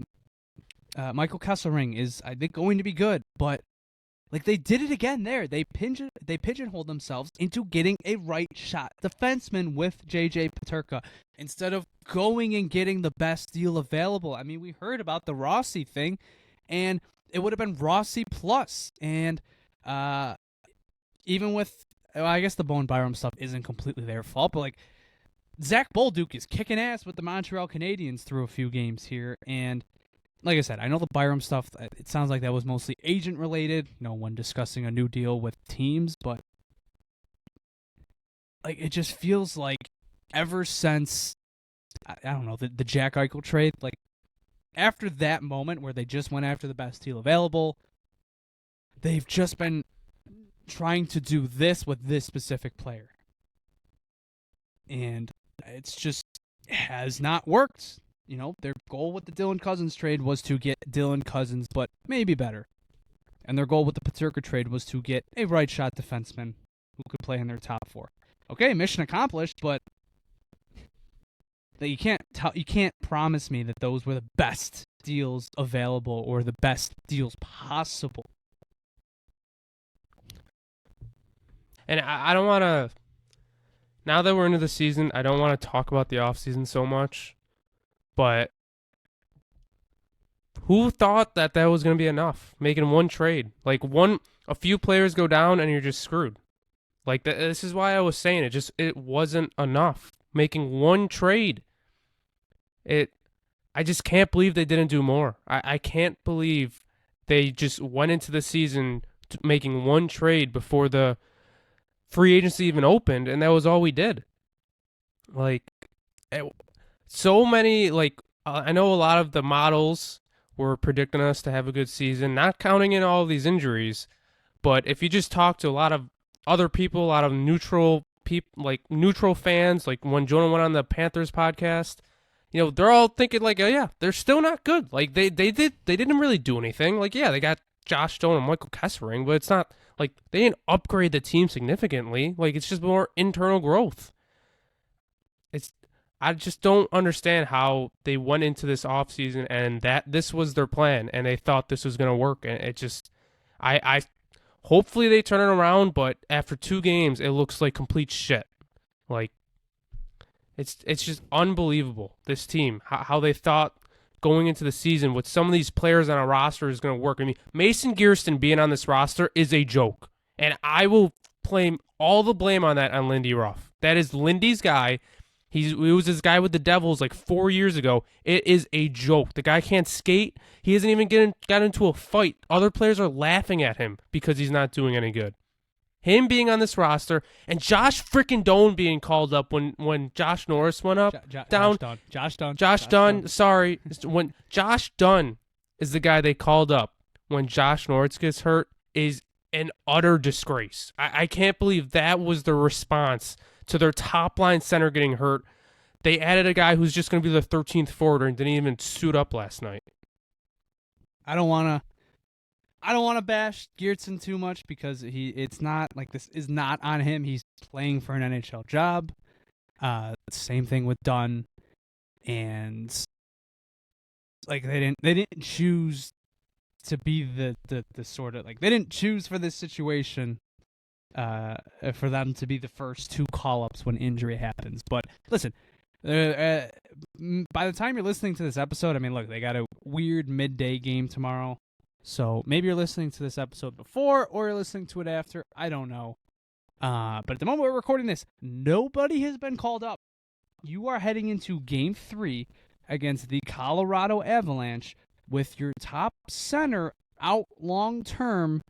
Kesselring is, I think, going to be good, but like, they did it again there. They pigeonholed themselves into getting a right shot defenseman with JJ Peterka instead of going and getting the best deal available. I mean, we heard about the Rossi thing, and it would have been Rossi plus, and even with, I guess the Bowen Byram stuff isn't completely their fault, but like, Zach Bolduc is kicking ass with the Montreal Canadiens through a few games here, and like I said, I know the Byram stuff, it sounds like that was mostly agent-related, when discussing a new deal with teams, but like, it just feels like ever since, I don't know, the Jack Eichel trade, like, after that moment where they just went after the best deal available, they've just been trying to do this with this specific player. And it's just has not worked. Their goal with the Dylan Cousins trade was to get Dylan Cousins, but maybe better. And their goal with the Peterka trade was to get a right shot defenseman who could play in their top four. Okay, mission accomplished, but that you can't promise me that those were the best deals available or the best deals possible. And I don't want to, now that we're into the season, I don't want to talk about the offseason so much. But who thought that was going to be enough? Making one trade. Like, a few players go down and you're just screwed. Like, this is why I was saying it wasn't enough. Making one trade. I just can't believe they didn't do more. I can't believe they just went into the season making one trade before the free agency even opened, and that was all we did. Like, so many, I know a lot of the models were predicting us to have a good season, not counting in all of these injuries. But if you just talk to a lot of other people, a lot of neutral people, like neutral fans, like when Jonah went on the Panthers podcast, they're all thinking like, oh yeah, they're still not good. Like they didn't really do anything. Like, yeah, they got Josh Stone and Michael Kessering, but it's not like they didn't upgrade the team significantly. Like, it's just more internal growth. I just don't understand how they went into this offseason and that this was their plan and they thought this was going to work. And it just, I hopefully they turn it around, but after 2 games, it looks like complete shit. Like, it's just unbelievable, this team, how they thought going into the season with some of these players on a roster is going to work. I mean, Mason Gearston being on this roster is a joke, and I will blame all the blame on that on Lindy Ruff. That is Lindy's guy. He was this guy with the Devils like 4 years ago. It is a joke. The guy can't skate. He hasn't even got into a fight. Other players are laughing at him because he's not doing any good. Him being on this roster and Josh freaking Doan being called up when Josh Norris went up down. Josh Dunn. Sorry, when Josh Dunn is the guy they called up when Josh Norris gets hurt is an utter disgrace. I can't believe that was the response to their top line center getting hurt. They added a guy who's just going to be the 13th forwarder and didn't even suit up last night. I don't want to bash Geertsen too much because it's not like this is not on him. He's playing for an NHL job. Same thing with Dunn, and like they didn't choose to be the sort of like they didn't choose for this situation. For them to be the first 2 call-ups when injury happens. But listen, by the time you're listening to this episode, I mean, look, they got a weird midday game tomorrow. So maybe you're listening to this episode before or you're listening to it after. I don't know. But at the moment we're recording this, nobody has been called up. You are heading into Game 3 against the Colorado Avalanche with your top center out long-term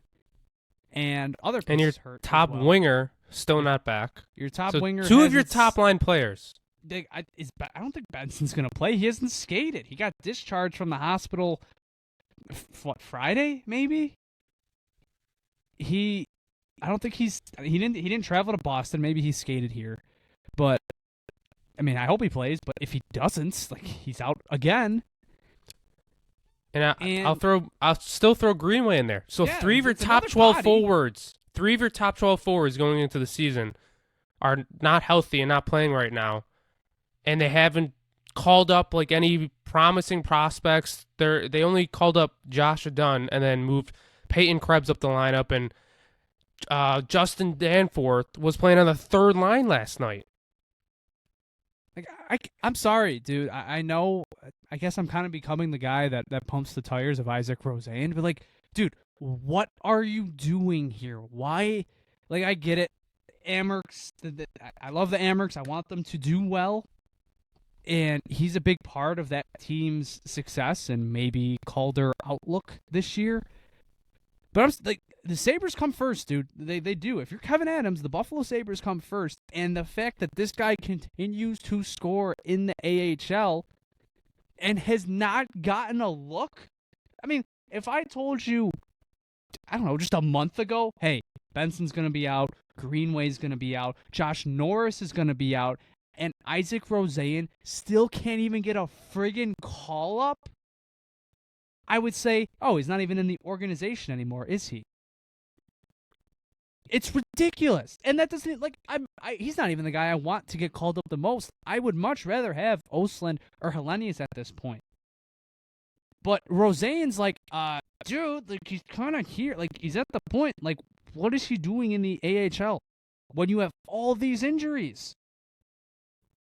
and other pieces and your hurt top winger still not back. Your top so winger. 2 of your top line players. I don't think Benson's gonna play. He hasn't skated. He got discharged from the hospital. Friday maybe. I don't think he didn't travel to Boston. Maybe he skated here, but I mean I hope he plays. But if he doesn't, like he's out again. And I'll still throw Greenway in there. So yeah, 3 of your top 12 forwards, 3 of your top 12 forwards going into the season are not healthy and not playing right now. And they haven't called up like any promising prospects. They only called up Josh Dunn and then moved Peyton Krebs up the lineup, and Justin Danforth was playing on the 3rd line last night. Like I'm sorry, dude. I know. I guess I'm kind of becoming the guy that pumps the tires of Isaac Rosen. But like, dude, what are you doing here? Why? Like, I get it. Amerks. I love the Amerks. I want them to do well, and he's a big part of that team's success and maybe Calder outlook this year. But I'm like, the Sabres come first, dude. They do. If you're Kevin Adams, the Buffalo Sabres come first. And the fact that this guy continues to score in the AHL and has not gotten a look. I mean, if I told you, I don't know, just a month ago, hey, Benson's going to be out, Greenway's going to be out, Josh Norris is going to be out, and Isaac Rosen still can't even get a friggin' call-up, I would say, oh, he's not even in the organization anymore, is he? It's ridiculous. And that doesn't, like, he's not even the guy I want to get called up the most. I would much rather have Osland or Hellenius at this point. But Rosen's like, dude, like, he's kind of here. Like, he's at the point. Like, what is he doing in the AHL when you have all these injuries?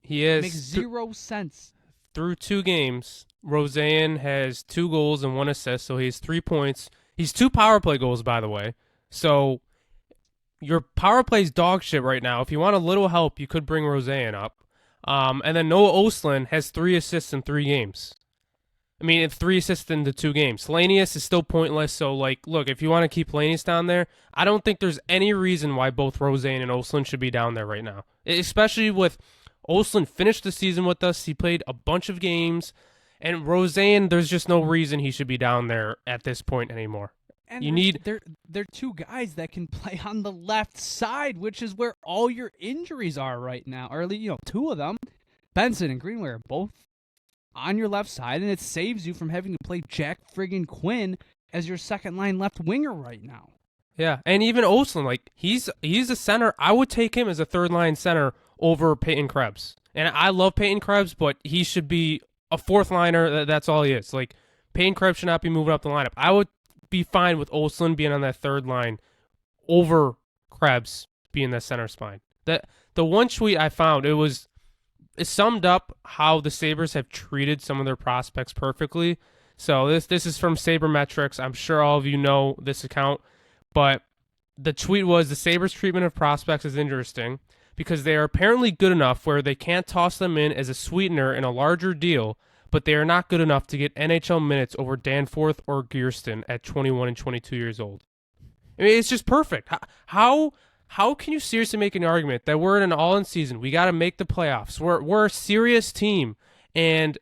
He is. It makes zero sense. Through 2 games, Rosen has 2 goals and 1 assist, so he has 3 points. He's 2 power play goals, by the way. So your power play's dog shit right now. If you want a little help, you could bring Rosen up. And then Noah Ostlund has 3 assists in 3 games. I mean, it's 3 assists in the 2 games. Lanius is still pointless. So, like, look, if you want to keep Lanius down there, I don't think there's any reason why both Roseanne and Ostlund should be down there right now. Especially with Ostlund finished the season with us. He played a bunch of games. And Roseanne, there's just no reason he should be down there at this point anymore. And you need they're 2 guys that can play on the left side, which is where all your injuries are right now. Or, 2 of them, Benson and Greenway, are both on your left side, and it saves you from having to play Jack friggin' Quinn as your second-line left winger right now. Yeah, and even Ostlund, like, he's a center. I would take him as a third-line center over Peyton Krebs. And I love Peyton Krebs, but he should be a fourth-liner. That's all he is. Like, Peyton Krebs should not be moving up the lineup. I would be fine with Ostlund being on that third line over Krebs being the center spine. The one tweet I found, it summed up how the Sabres have treated some of their prospects perfectly. So this is from Sabermetrics. I'm sure all of you know this account, but the tweet was, the Sabres' treatment of prospects is interesting because they are apparently good enough where they can't toss them in as a sweetener in a larger deal, but they are not good enough to get NHL minutes over Danforth or Gearston at 21 and 22 years old. I mean, it's just perfect. How can you seriously make an argument that we're in an all-in season? We got to make the playoffs. We're a serious team, and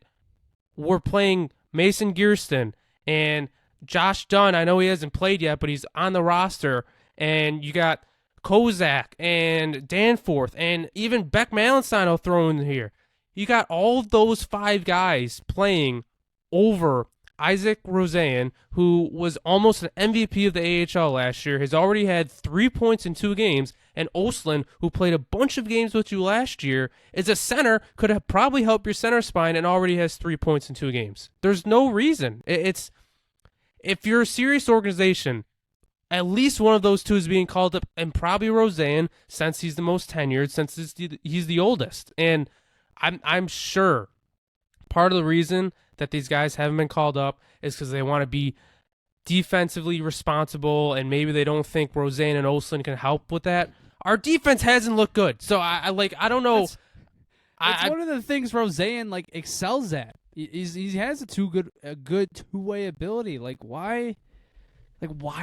we're playing Mason Gearston and Josh Dunn. I know he hasn't played yet, but he's on the roster. And you got Kozak and Danforth and even Beck Malenstein I'll throw in here. You got all of those 5 guys playing over Isaac Roseanne, who was almost an MVP of the AHL last year, has already had 3 points in 2 games, and Ostlund, who played a bunch of games with you last year, is a center, could have probably helped your center spine, and already has 3 points in 2 games. There's no reason. It's if you're a serious organization, at least one of those 2 is being called up, and probably Roseanne, since he's the most tenured, since he's the oldest. And I'm sure part of the reason that these guys haven't been called up is because they want to be defensively responsible, and maybe they don't think Roseanne and Ostlund can help with that. Our defense hasn't looked good, so I don't know. It's one of the things Roseanne excels at. He has a good two-way ability. Why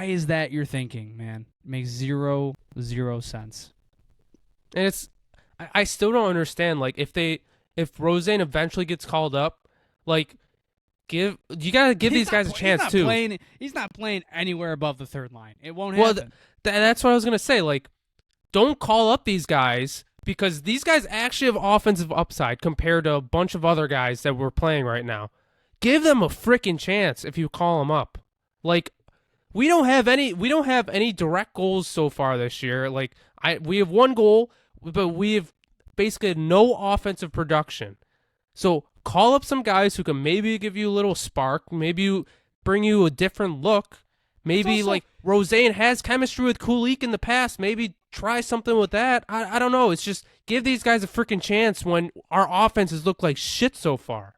is that your thinking, man? It makes zero sense. And I still don't understand. If Roseanne eventually gets called up, you gotta give these guys a chance too. He's not playing anywhere above the third line. It won't happen. Well, that's what I was gonna say. Don't call up these guys because these guys actually have offensive upside compared to a bunch of other guys that we're playing right now. Give them a freaking chance if you call them up. We don't have any direct goals so far this year. We have 1 goal, but we have basically no offensive production. So call up some guys who can maybe give you a little spark, maybe bring you a different look. Maybe Roseanne has chemistry with Kulik in the past. Maybe try something with that. I don't know. It's just give these guys a freaking chance when our offenses look like shit so far.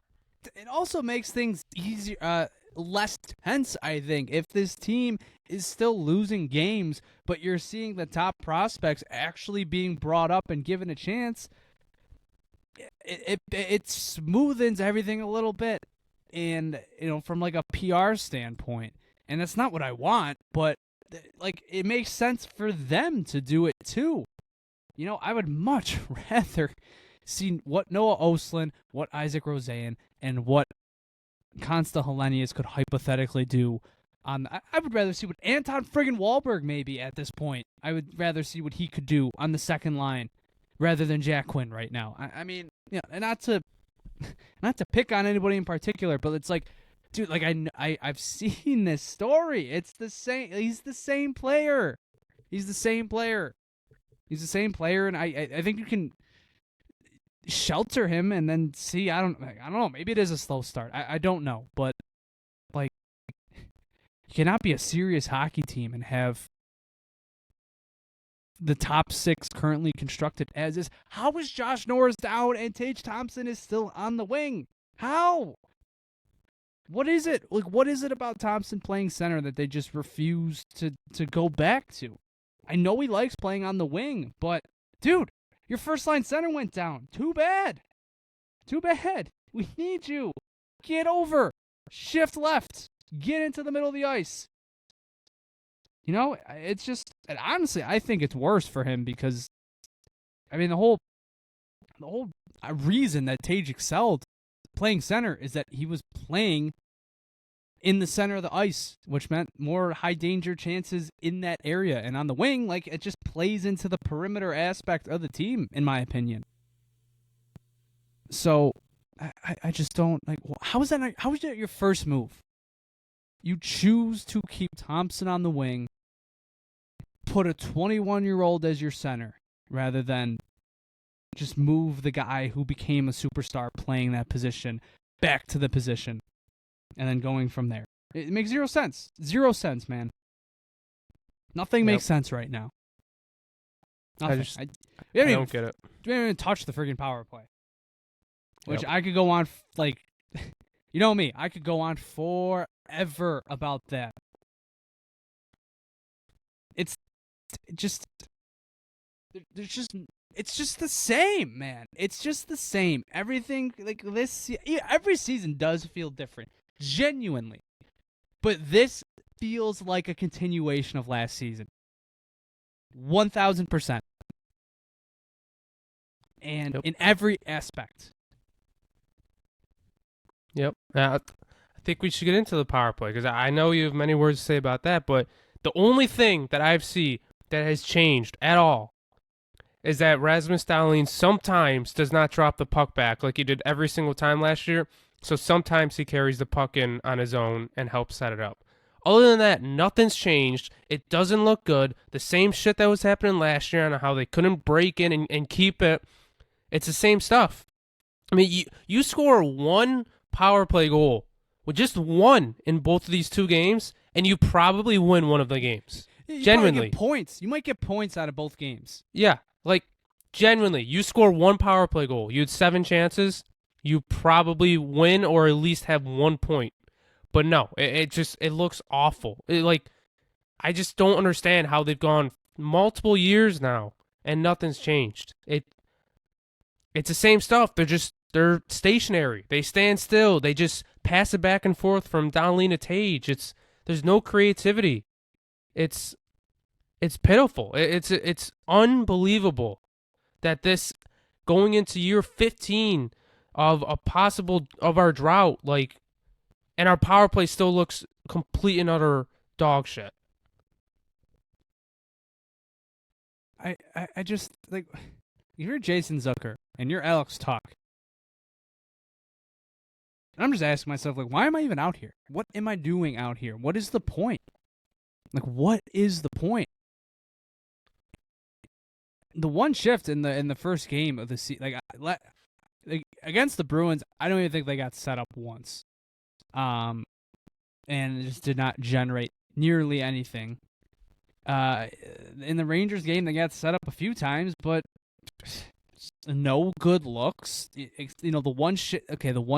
It also makes things easier, less tense, I think. If this team is still losing games, but you're seeing the top prospects actually being brought up and given a chance, it smoothens everything a little bit, and from a PR standpoint. And that's not what I want, but it makes sense for them to do it too. I would much rather see what Noah Ostlund, what Isaac Roseanne, and what Consta Helenius could hypothetically do. I would rather see what Anton friggin' Wahlberg maybe at this point. I would rather see what he could do on the second line rather than Jack Quinn right now. I mean, and not to pick on anybody in particular, but it's dude, I've seen this story. It's the same. He's the same player. He's the same player, and I think you can shelter him and then see. I don't know. Maybe it is a slow start. I don't know, but you cannot be a serious hockey team and have the top 6 currently constructed as is. How is Josh Norris down and Tage Thompson is still on the wing? How? What is it? What is it about Thompson playing center that they just refuse to go back to? I know he likes playing on the wing, but dude, your first line center went down. Too bad. Too bad. We need you. Get over. Shift left. Get into the middle of the ice. It's just, and honestly, I think it's worse for him because, I mean, the whole reason that Tage excelled playing center is that he was playing in the center of the ice, which meant more high danger chances in that area. And on the wing, like, it just plays into the perimeter aspect of the team, in my opinion. So I just don't like. How is that your first move? You choose to keep Thompson on the wing, put a 21-year-old as your center, rather than just move the guy who became a superstar playing that position back to the position and then going from there. It makes zero sense. Zero sense, man. Nothing makes sense right now. Nothing. I don't get it. We haven't even touched the freaking power play. Which I could go on, you know me, I could go on forever about that. It's just the same, man. It's just the same. Everything, like, every season does feel different. Genuinely. But this feels like a continuation of last season. 1,000%. And in every aspect. Yep. I think we should get into the power play because I know you have many words to say about that, but the only thing that I've seen that has changed at all is that Rasmus Dahlin sometimes does not drop the puck back like he did every single time last year. So sometimes he carries the puck in on his own and helps set it up. Other than that, nothing's changed. It doesn't look good. The same shit that was happening last year on how they couldn't break in and keep it. It's the same stuff. I mean, you score one power play goal with just one in both of these two games, and you probably win one of the games. Genuinely. You might get points out of both games. Yeah, like, genuinely, you score one power play goal. You had 7 chances. You probably win or at least have 1 point. But no, it looks awful. I just don't understand how they've gone multiple years now and nothing's changed. It's the same stuff. They're stationary. They stand still. They just pass it back and forth from Dahlin to Tage. There's no creativity. It's pitiful. It's unbelievable that this going into year 15 of our drought, and our power play still looks complete and utter dog shit. I just, if you're Jason Zucker and you're Alex Tuck, I'm just asking myself, why am I even out here? What am I doing out here? What is the point? What is the point? The one shift in the first game of the season, against the Bruins, I don't even think they got set up once. And it just did not generate nearly anything. In the Rangers game, they got set up a few times, but no good looks. The one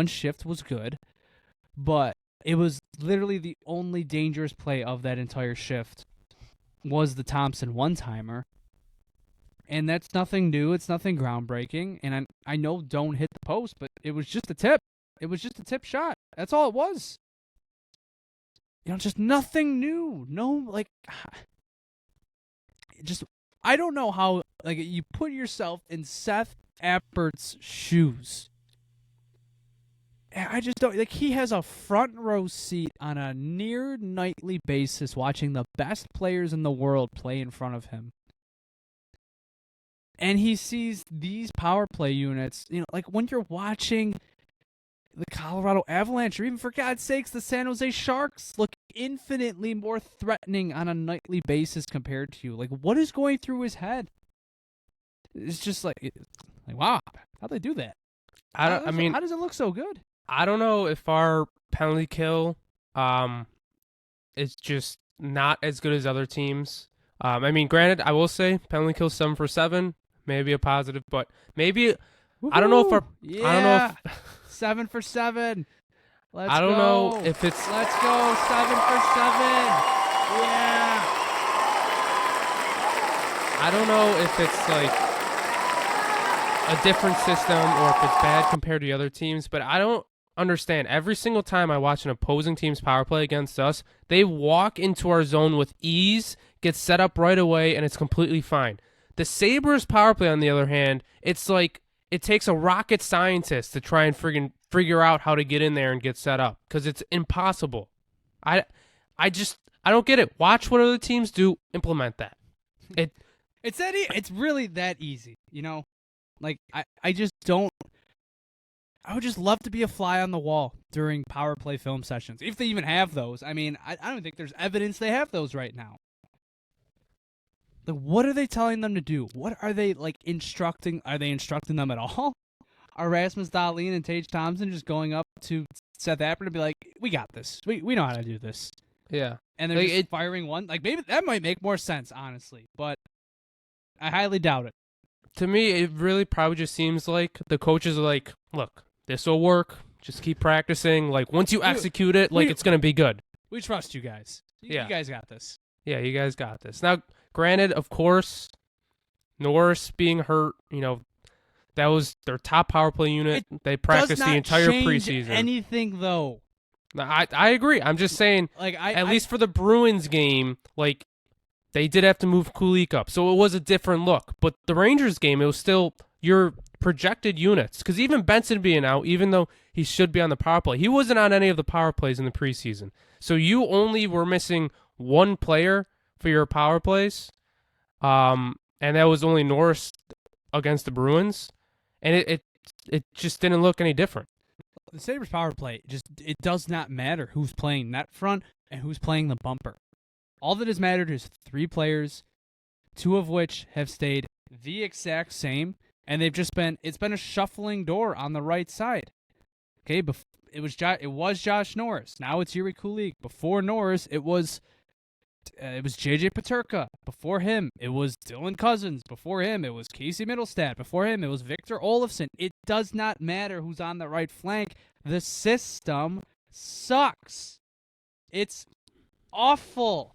shift was good, but it was literally the only dangerous play of that entire shift was the Thompson one-timer. And that's nothing new. It's nothing groundbreaking. And I know don't hit the post, but it was just a tip. It was just a tip shot. That's all it was. Just nothing new. No, I don't know how, you put yourself in Seth Appert's shoes. I just don't, he has a front row seat on a near nightly basis watching the best players in the world play in front of him. And he sees these power play units, when you're watching the Colorado Avalanche, or even, for God's sakes, the San Jose Sharks look infinitely more threatening on a nightly basis compared to you. What is going through his head? It's just wow, how'd they do that? How does it look so good? I don't know if our penalty kill is just not as good as other teams. Granted, I will say penalty kill 7 for 7, maybe a positive, but maybe Woo-hoo! I don't know if Yeah. I don't know if 7 for 7. I don't know if it's. Let's go 7 for 7. Yeah. I don't know if it's a different system or if it's bad compared to the other teams, but I don't understand. Every single time I watch an opposing team's power play against us, they walk into our zone with ease, get set up right away, and it's completely fine. The Sabres power play, on the other hand, it's like it takes a rocket scientist to try and friggin' figure out how to get in there and get set up because it's impossible. I don't get it. Watch what other teams do. Implement that. It's really that easy, you know? Like, I just don't... I would just love to be a fly on the wall during power play film sessions, if they even have those. I mean, I don't think there's evidence they have those right now. Like, what are they telling them to do? What are they, like, instructing? Are they instructing them at all? Are Rasmus Dahlin and Tage Thompson just going up to Seth Apper to be like, we got this. We know how to do this. Yeah. And they're just firing one? Like, maybe that might make more sense, honestly. But I highly doubt it. To me, it really probably just seems like the coaches are like, look, this will work. Just keep practicing. Like, once you execute it, like, it's going to be good. We trust you guys. You guys got this. Yeah, you guys got this. Now, granted, of course, Norris being hurt, you know, that was their top power play unit. They practiced the entire preseason. Anything, though. I agree. I'm just saying, like, at least for the Bruins game, like, they did have to move Kulik up. So it was a different look. But the Rangers game, it was still your projected units. Because even Benson being out, even though he should be on the power play, he wasn't on any of the power plays in the preseason. So you only were missing one player for your power plays. And that was only Norris against the Bruins. And it just didn't look any different. The Sabres power play, it does not matter who's playing net front and who's playing the bumper. All that has mattered is 3 players, 2 of which have stayed the exact same, and it's been a shuffling door on the right side. Okay, it was Josh Norris. Now it's Yuri Kulik. Before Norris, it was JJ Peterka. Before him, it was Dylan Cousins. Before him, it was Casey Middlestat. Before him, it was Victor Olofsson. It does not matter who's on the right flank. The system sucks. It's awful.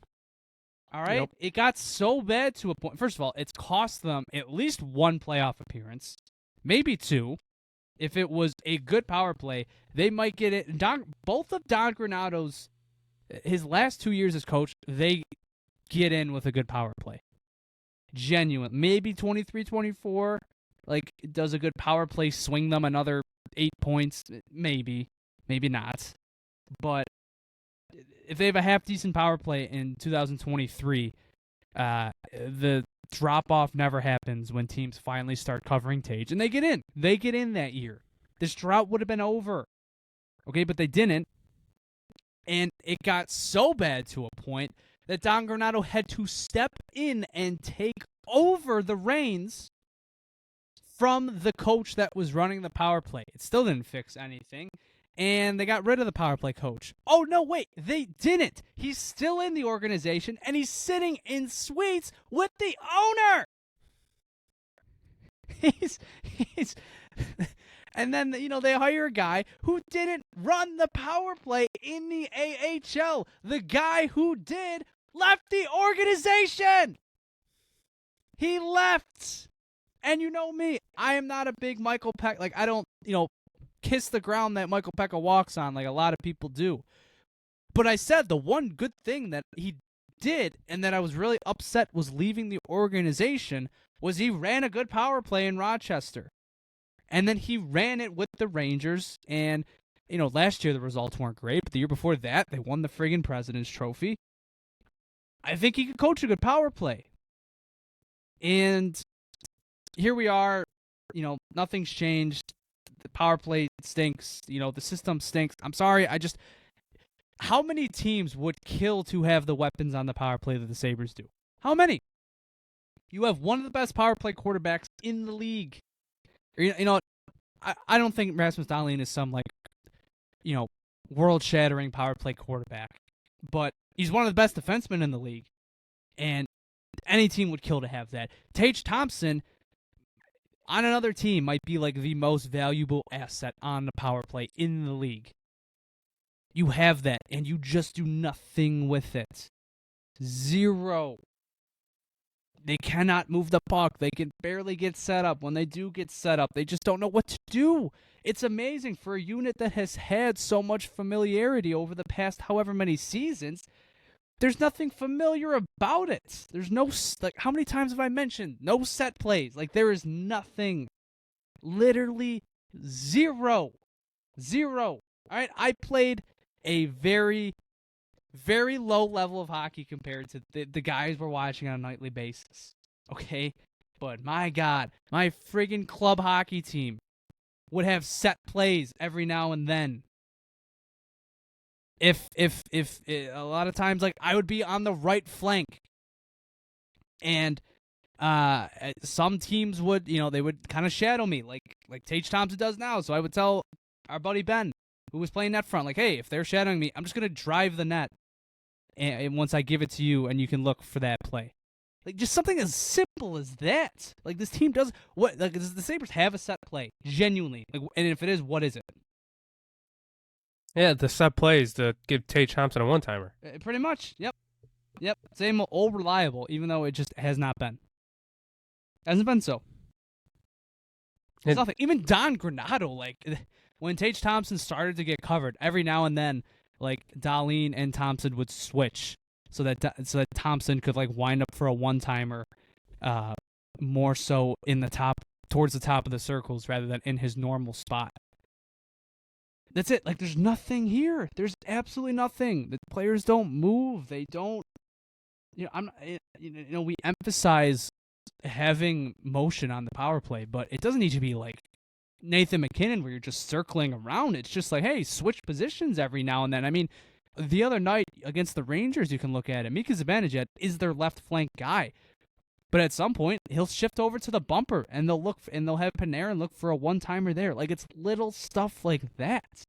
All right? Yep. It got so bad to a point. First of all, it's cost them at least 1 playoff appearance, maybe 2. If it was a good power play, they might get it. Both of Don Granato's, his last 2 years as coach, they get in with a good power play. Genuine. Maybe 23-24. Like, does a good power play swing them another 8 points? Maybe. Maybe not. But if they have a half-decent power play in 2023, the drop-off never happens when teams finally start covering Tage. And they get in. They get in that year. This drought would have been over. Okay, but they didn't. And it got so bad to a point that Don Granato had to step in and take over the reins from the coach that was running the power play. It still didn't fix anything. And they got rid of the power play coach. Oh, no, wait, they didn't. He's still in the organization, and he's sitting in suites with the owner. He's and then, you know, they hire a guy who didn't run the power play in the AHL. The guy who did left the organization. He left. And you know me, I am not a big Michael Peck. Like, I don't, kiss the ground that Michael Pekka walks on like a lot of people do. But I said the one good thing that he did and that I was really upset was leaving the organization was he ran a good power play in Rochester. And then he ran it with the Rangers. And, last year the results weren't great, but the year before that, they won the friggin' President's Trophy. I think he could coach a good power play. And here we are, nothing's changed. The power play stinks. The system stinks. I'm sorry. How many teams would kill to have the weapons on the power play that the Sabres do? How many? You have one of the best power play quarterbacks in the league. I don't think Rasmus Dahlin is some, world-shattering power play quarterback. But he's one of the best defensemen in the league. And any team would kill to have that. Tage Thompson on another team might be like the most valuable asset on the power play in the league. You have that, and you just do nothing with it. Zero. they cannot move the puck. They can barely get set up. When they do get set up, they just don't know what to do. It's amazing for a unit that has had so much familiarity over the past however many seasons. There's nothing familiar about it. There's no, like, how many times have I mentioned no set plays? Like, there is nothing. Literally zero. All right, I played a very, very low level of hockey compared to the guys we're watching on a nightly basis. Okay? But my God, my friggin' club hockey team would have set plays every now and then. If a lot of times, like, I would be on the right flank, and some teams would, they would kind of shadow me, like Tage Thompson does now. So I would tell our buddy Ben, who was playing net front, like, hey, if they're shadowing me, I'm just gonna drive the net, and once I give it to you, and you can look for that play. Like, just something as simple as that. Like, this team does what? Like, does the Sabres have a set play? Genuinely. Like, and if it is, what is it? Yeah, the set plays to give Tage Thompson a one-timer. Pretty much. Yep. Same old reliable, even though it just has not been. Hasn't been so. It's nothing. Even Don Granato, like, when Tage Thompson started to get covered, every now and then, like, Dahlin and Thompson would switch so that Thompson could, like, wind up for a one-timer, more so towards the top of the circles rather than in his normal spot. That's it. Like, there's nothing here. There's absolutely nothing. The players don't move. They don't. We emphasize having motion on the power play, but it doesn't need to be like Nathan McKinnon where you're just circling around. It's just like, hey, switch positions every now and then. I mean, the other night against the Rangers, you can look at it. Mika Zibanejad is their left flank guy, but at some point he'll shift over to the bumper, and they'll have Panarin look for a one-timer there. Like, it's little stuff like that.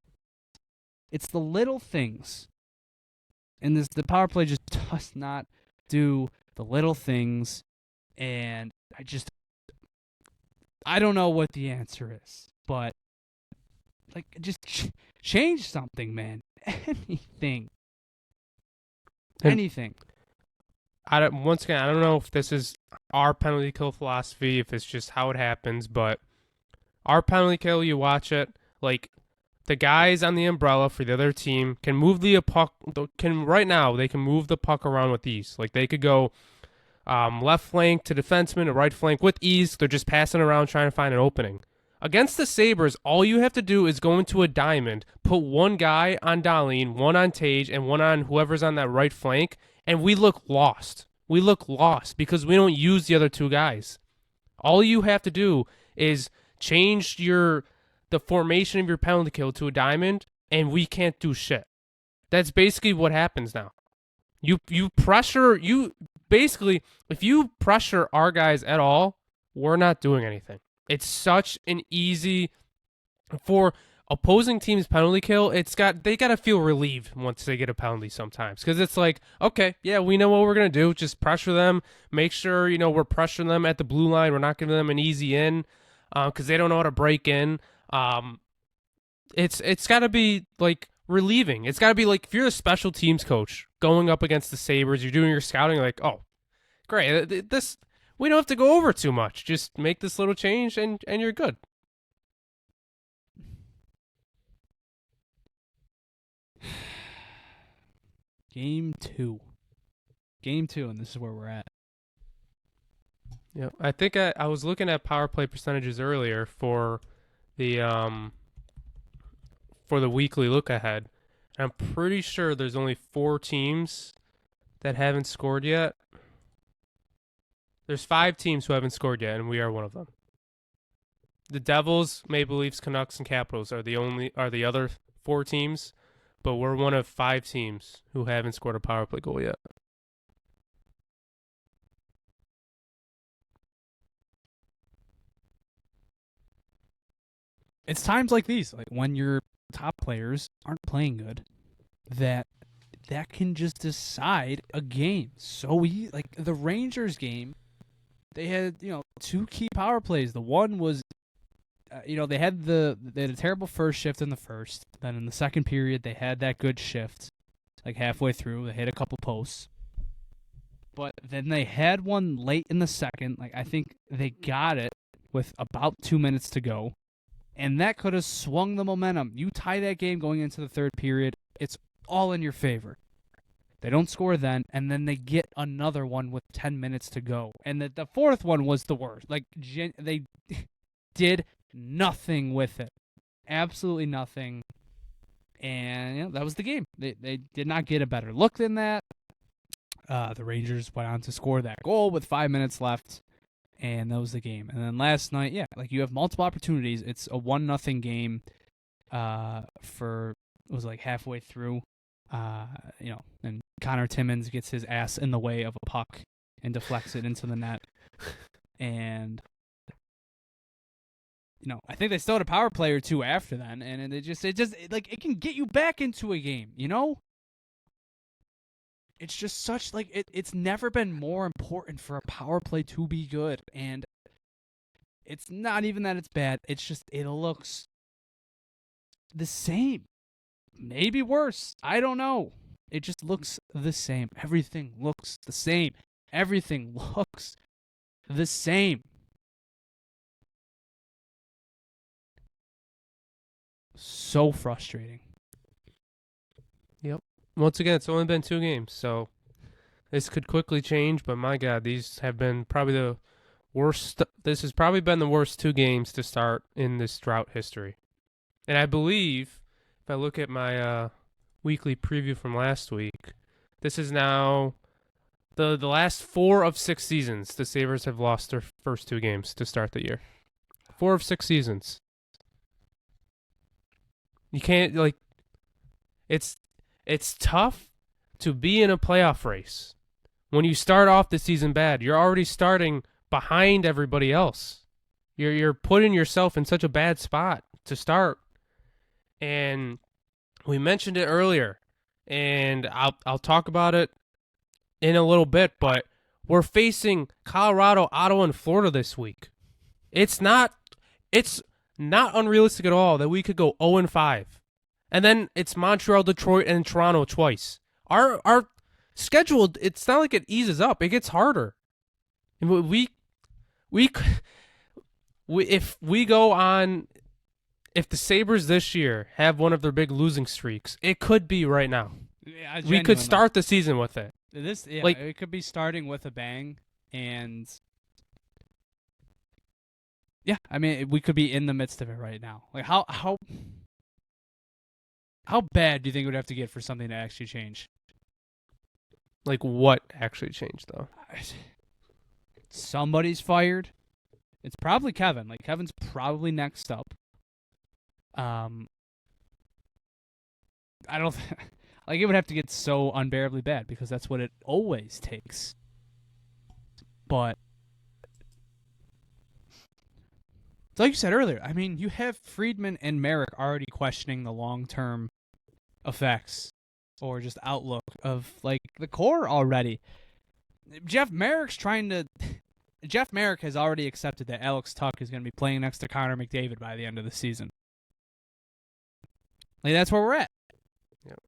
It's the little things, and the power play just does not do the little things. And I don't know what the answer is, but, like, just change something, man. Anything. Once again, I don't know if this is our penalty kill philosophy, if it's just how it happens, but our penalty kill, you watch it, like, the guys on the umbrella for the other team can move the puck. Right now, they can move the puck around with ease. Like, they could go left flank to defenseman or right flank with ease. They're just passing around trying to find an opening. Against the Sabres, all you have to do is go into a diamond, put one guy on Dahlin, one on Tage, and one on whoever's on that right flank, and we look lost. We look lost because we don't use the other two guys. All you have to do is change the formation of your penalty kill to a diamond, and we can't do shit. That's basically what happens now. Basically, if you pressure our guys at all, we're not doing anything. It's such an easy, for opposing teams' penalty kill, they got to feel relieved once they get a penalty sometimes. Because it's like, okay, yeah, we know what we're going to do. Just pressure them. Make sure, we're pressuring them at the blue line. We're not giving them an easy in because they don't know how to break in. It's got to be, like, relieving. It's got to be like, if you're a special teams coach going up against the Sabres, you're doing your scouting, like, oh, great, this, we don't have to go over too much. Just make this little change and you're good. Game two, and this is where we're at. Yeah, I think I was looking at power play percentages earlier for the weekly look ahead. I'm pretty sure there's only 4 teams that haven't scored yet. There's 5 teams who haven't scored yet, and we are one of them. The Devils, Maple Leafs, Canucks, and Capitals are the other 4 teams, but we're one of 5 teams who haven't scored a power play goal yet. It's times like these, like when your top players aren't playing good, that can just decide a game. So like the Rangers game, they had 2 key power plays. The one was, they had a terrible first shift in the first. Then in the second period, they had that good shift. Like halfway through, they hit a couple posts. But then they had one late in the second. Like, I think they got it with about 2 minutes to go. And that could have swung the momentum. You tie that game going into the third period, it's all in your favor. They don't score then, and then they get another one with 10 minutes to go. And the fourth one was the worst. Like, they did nothing with it. Absolutely nothing. And that was the game. They did not get a better look than that. The Rangers went on to score that goal with 5 minutes left, and that was the game. And then last night, you have multiple opportunities. It's a 1-0 game it was like halfway through. And Connor Timmins gets his ass in the way of a puck and deflects it into the net. And I think they still had a power play or two after then, and it can get you back into a game, It's just such, it's never been more important for a power play to be good, and it's not even that it's bad, it's just, it looks the same. Maybe worse, I don't know. It just looks the same. Everything looks the same. Everything looks the same. So frustrating. Yep. Once again, it's only been 2 games, so this could quickly change, but my God, these have been probably the worst. This has probably been the worst 2 games to start in this drought history. And I believe, if I look at my weekly preview from last week, this is now the last 4 of 6 seasons the Sabres have lost their first 2 games to start the year. 4 of 6 seasons. You can't, it's tough to be in a playoff race. When you start off the season bad, you're already starting behind everybody else. You're putting yourself in such a bad spot to start. And we mentioned it earlier, and I'll talk about it in a little bit, but we're facing Colorado, Ottawa, and Florida this week. It's not unrealistic at all that we could go 0-5. And then it's Montreal, Detroit, and Toronto twice. Our schedule, it's not like it eases up. It gets harder. And if the Sabres this year have one of their big losing streaks, it could be right now. Yeah, we could start the season with it. It could be starting with a bang, and we could be in the midst of it right now. Like, how bad do you think it would have to get for something to actually change? Like, what actually changed, though? Somebody's fired. It's probably Kevin. Like, Kevin's probably next up. I don't it would have to get so unbearably bad, because that's what it always takes. But it's like you said earlier. I mean, you have Friedman and Merrick already questioning the long-term effects or just outlook of the core already. Jeff Merrick has already accepted that Alex Tuch is going to be playing next to Connor McDavid by the end of the season. That's where we're at. Yep.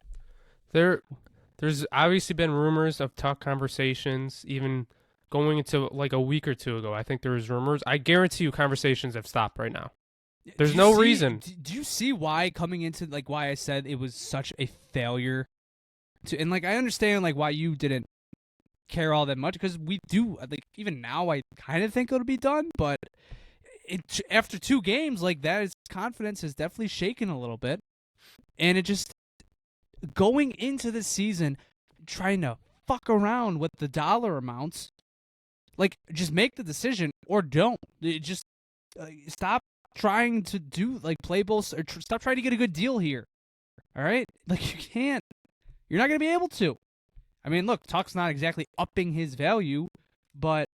There's obviously been rumors of Tuch conversations, even going into a week or 2 ago. I think there was rumors. I guarantee you conversations have stopped right now. There's no reason. Do you see why coming into why I said it was such a failure? And I understand why you didn't care all that much, because we do even now I kind of think it'll be done, but after 2 games that, his confidence has definitely shaken a little bit, and it just going into the season trying to fuck around with the dollar amounts. Just make the decision or don't. Just stop trying to do play both, or stop trying to get a good deal here. All right, you can't. You're not gonna be able to. I mean, look, Tuch's not exactly upping his value, but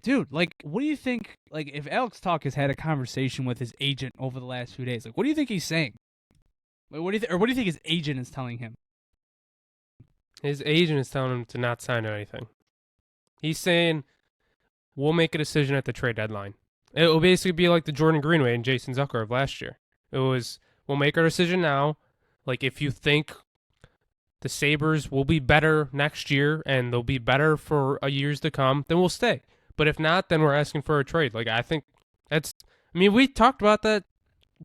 dude, what do you think? If Alex Tuch has had a conversation with his agent over the last few days, what do you think he's saying? What do you think his agent is telling him? His agent is telling him to not sign anything. He's saying, we'll make a decision at the trade deadline. It will basically be like the Jordan Greenway and Jason Zucker of last year. It was, we'll make our decision now. If you think the Sabres will be better next year and they'll be better for years to come, then we'll stay. But if not, then we're asking for a trade. Like, I think we talked about that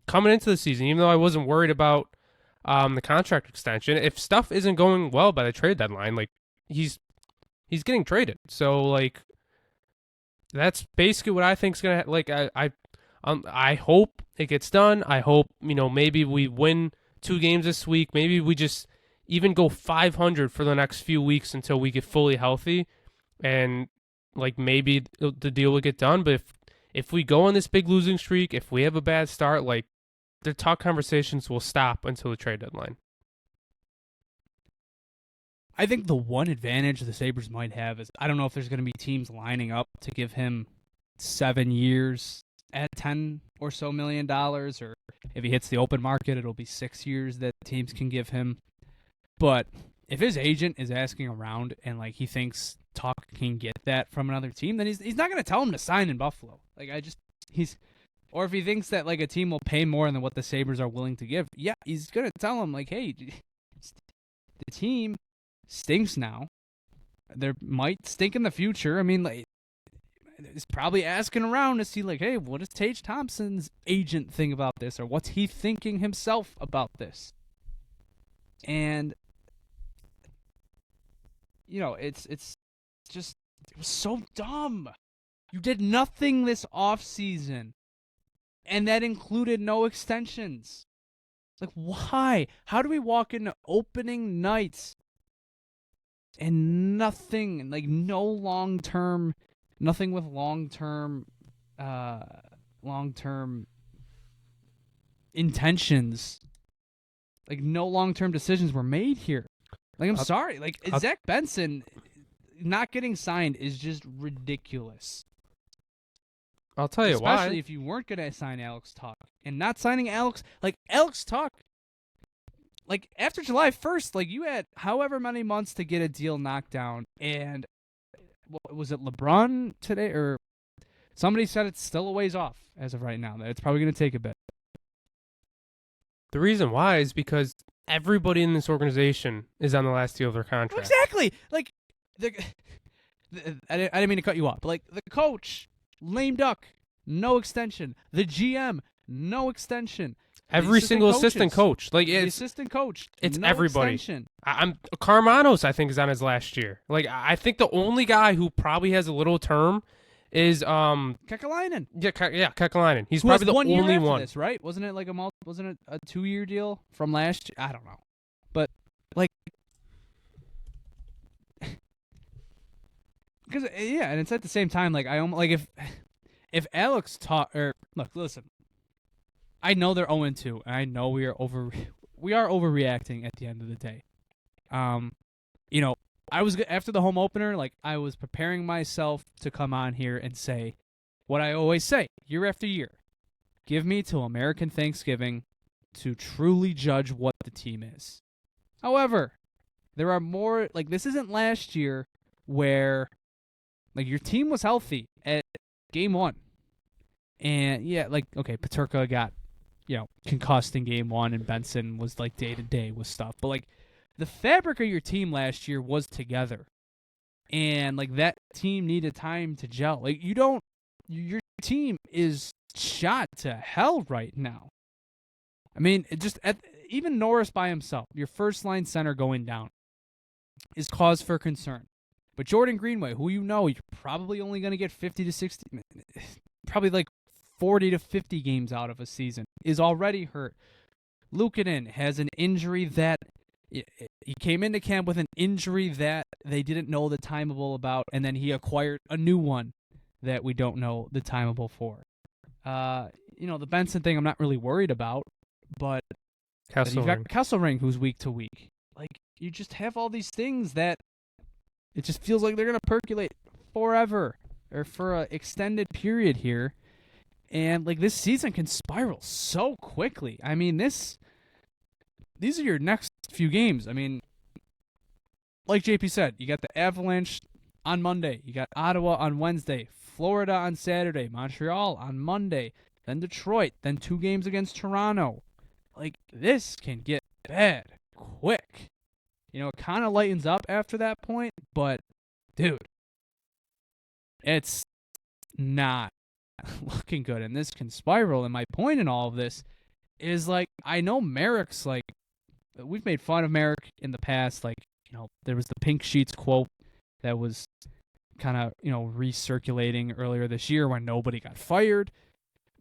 coming into the season, even though I wasn't worried about the contract extension. If stuff isn't going well by the trade deadline, like, he's getting traded. So, like, that's basically what I think is going to like, I hope it gets done. I hope, maybe we win 2 games this week. Maybe we just even go 500 for the next few weeks until we get fully healthy, and like maybe the deal will get done. But if we go on this big losing streak, if we have a bad start, like, the talk conversations will stop until the trade deadline. I think the one advantage the Sabres might have is I don't know if there's going to be teams lining up to give him 7 years at $10 or so million, or if he hits the open market, it'll be 6 years that teams can give him. But if his agent is asking around and like he thinks Tuch can get that from another team, then he's not going to tell him to sign in Buffalo. Like, or if he thinks that like a team will pay more than what the Sabres are willing to give, yeah, he's going to tell him like, hey, the team stinks now. There might stink in the future. I mean, like, is probably asking around to see like, hey, what does Tage Thompson's agent think about this, or what's he thinking himself about this? And it's just, it was so dumb. You did nothing this offseason, and that included no extensions. Like, why? How do we walk into opening nights and nothing, like no long-term, nothing with long-term intentions, like no long-term decisions were made here. Like, I'm sorry, like Zach Benson not getting signed is just ridiculous. I'll tell you why. Especially if you weren't going to sign Alex Tuch. And not signing Alex Tuch, like, after July 1st, like, you had however many months to get a deal knocked down. And was it LeBron today? Or somebody said it's still a ways off as of right now. That it's probably going to take a bit. The reason why is because everybody in this organization is on the last deal of their contract. Exactly. Like, I didn't mean to cut you off, but like the coach, lame duck, no extension. The GM, no extension. Every single assistant coach, like the assistant coach, it's no everybody. Extension. I'm Carmanos, I think, is on his last year. Like, I think the only guy who probably has a little term is Kekalainen. Yeah, Kekalainen. He's Who probably has the 1 year only after one. this, right? Wasn't it like wasn't it a 2-year deal from last year? I don't know, but like, because and it's at the same time like if Alex look, listen, I know they're 0-2, and I know we are overreacting at the end of the day. I was after the home opener, like I was preparing myself to come on here and say what I always say year after year. Give me till American Thanksgiving to truly judge what the team is. However, there are more, like, this isn't last year where like your team was healthy at game 1. And yeah, like, okay, Peterka got, concussed in game 1, and Benson was like day to day with stuff. But like the fabric of your team last year was together. And like that team needed time to gel. Like your team is shot to hell right now. I mean, even Norris by himself, your first line center going down, is cause for concern. But Jordan Greenway, who you're probably only going to get 50 to 60, probably like 40 to 50 games out of a season, is already hurt. Luukkonen has an injury that he came into camp with an injury that they didn't know the timeable about, and then he acquired a new one that we don't know the timeable for. The Benson thing I'm not really worried about, but you've got Kesselring who's week to week. Like, you just have all these things that it just feels like they're going to percolate forever or for an extended period here. And, like, this season can spiral so quickly. I mean, these are your next few games. I mean, like JP said, you got the Avalanche on Monday. You got Ottawa on Wednesday. Florida on Saturday. Montreal on Monday. Then Detroit. Then 2 games against Toronto. Like, this can get bad quick. It kind of lightens up after that point, but dude, it's not looking good, and this can spiral. And my point in all of this is, like, I know Merrick's, like, we've made fun of Merrick in the past. Like, there was the Pink Sheets quote that was kind of, recirculating earlier this year when nobody got fired.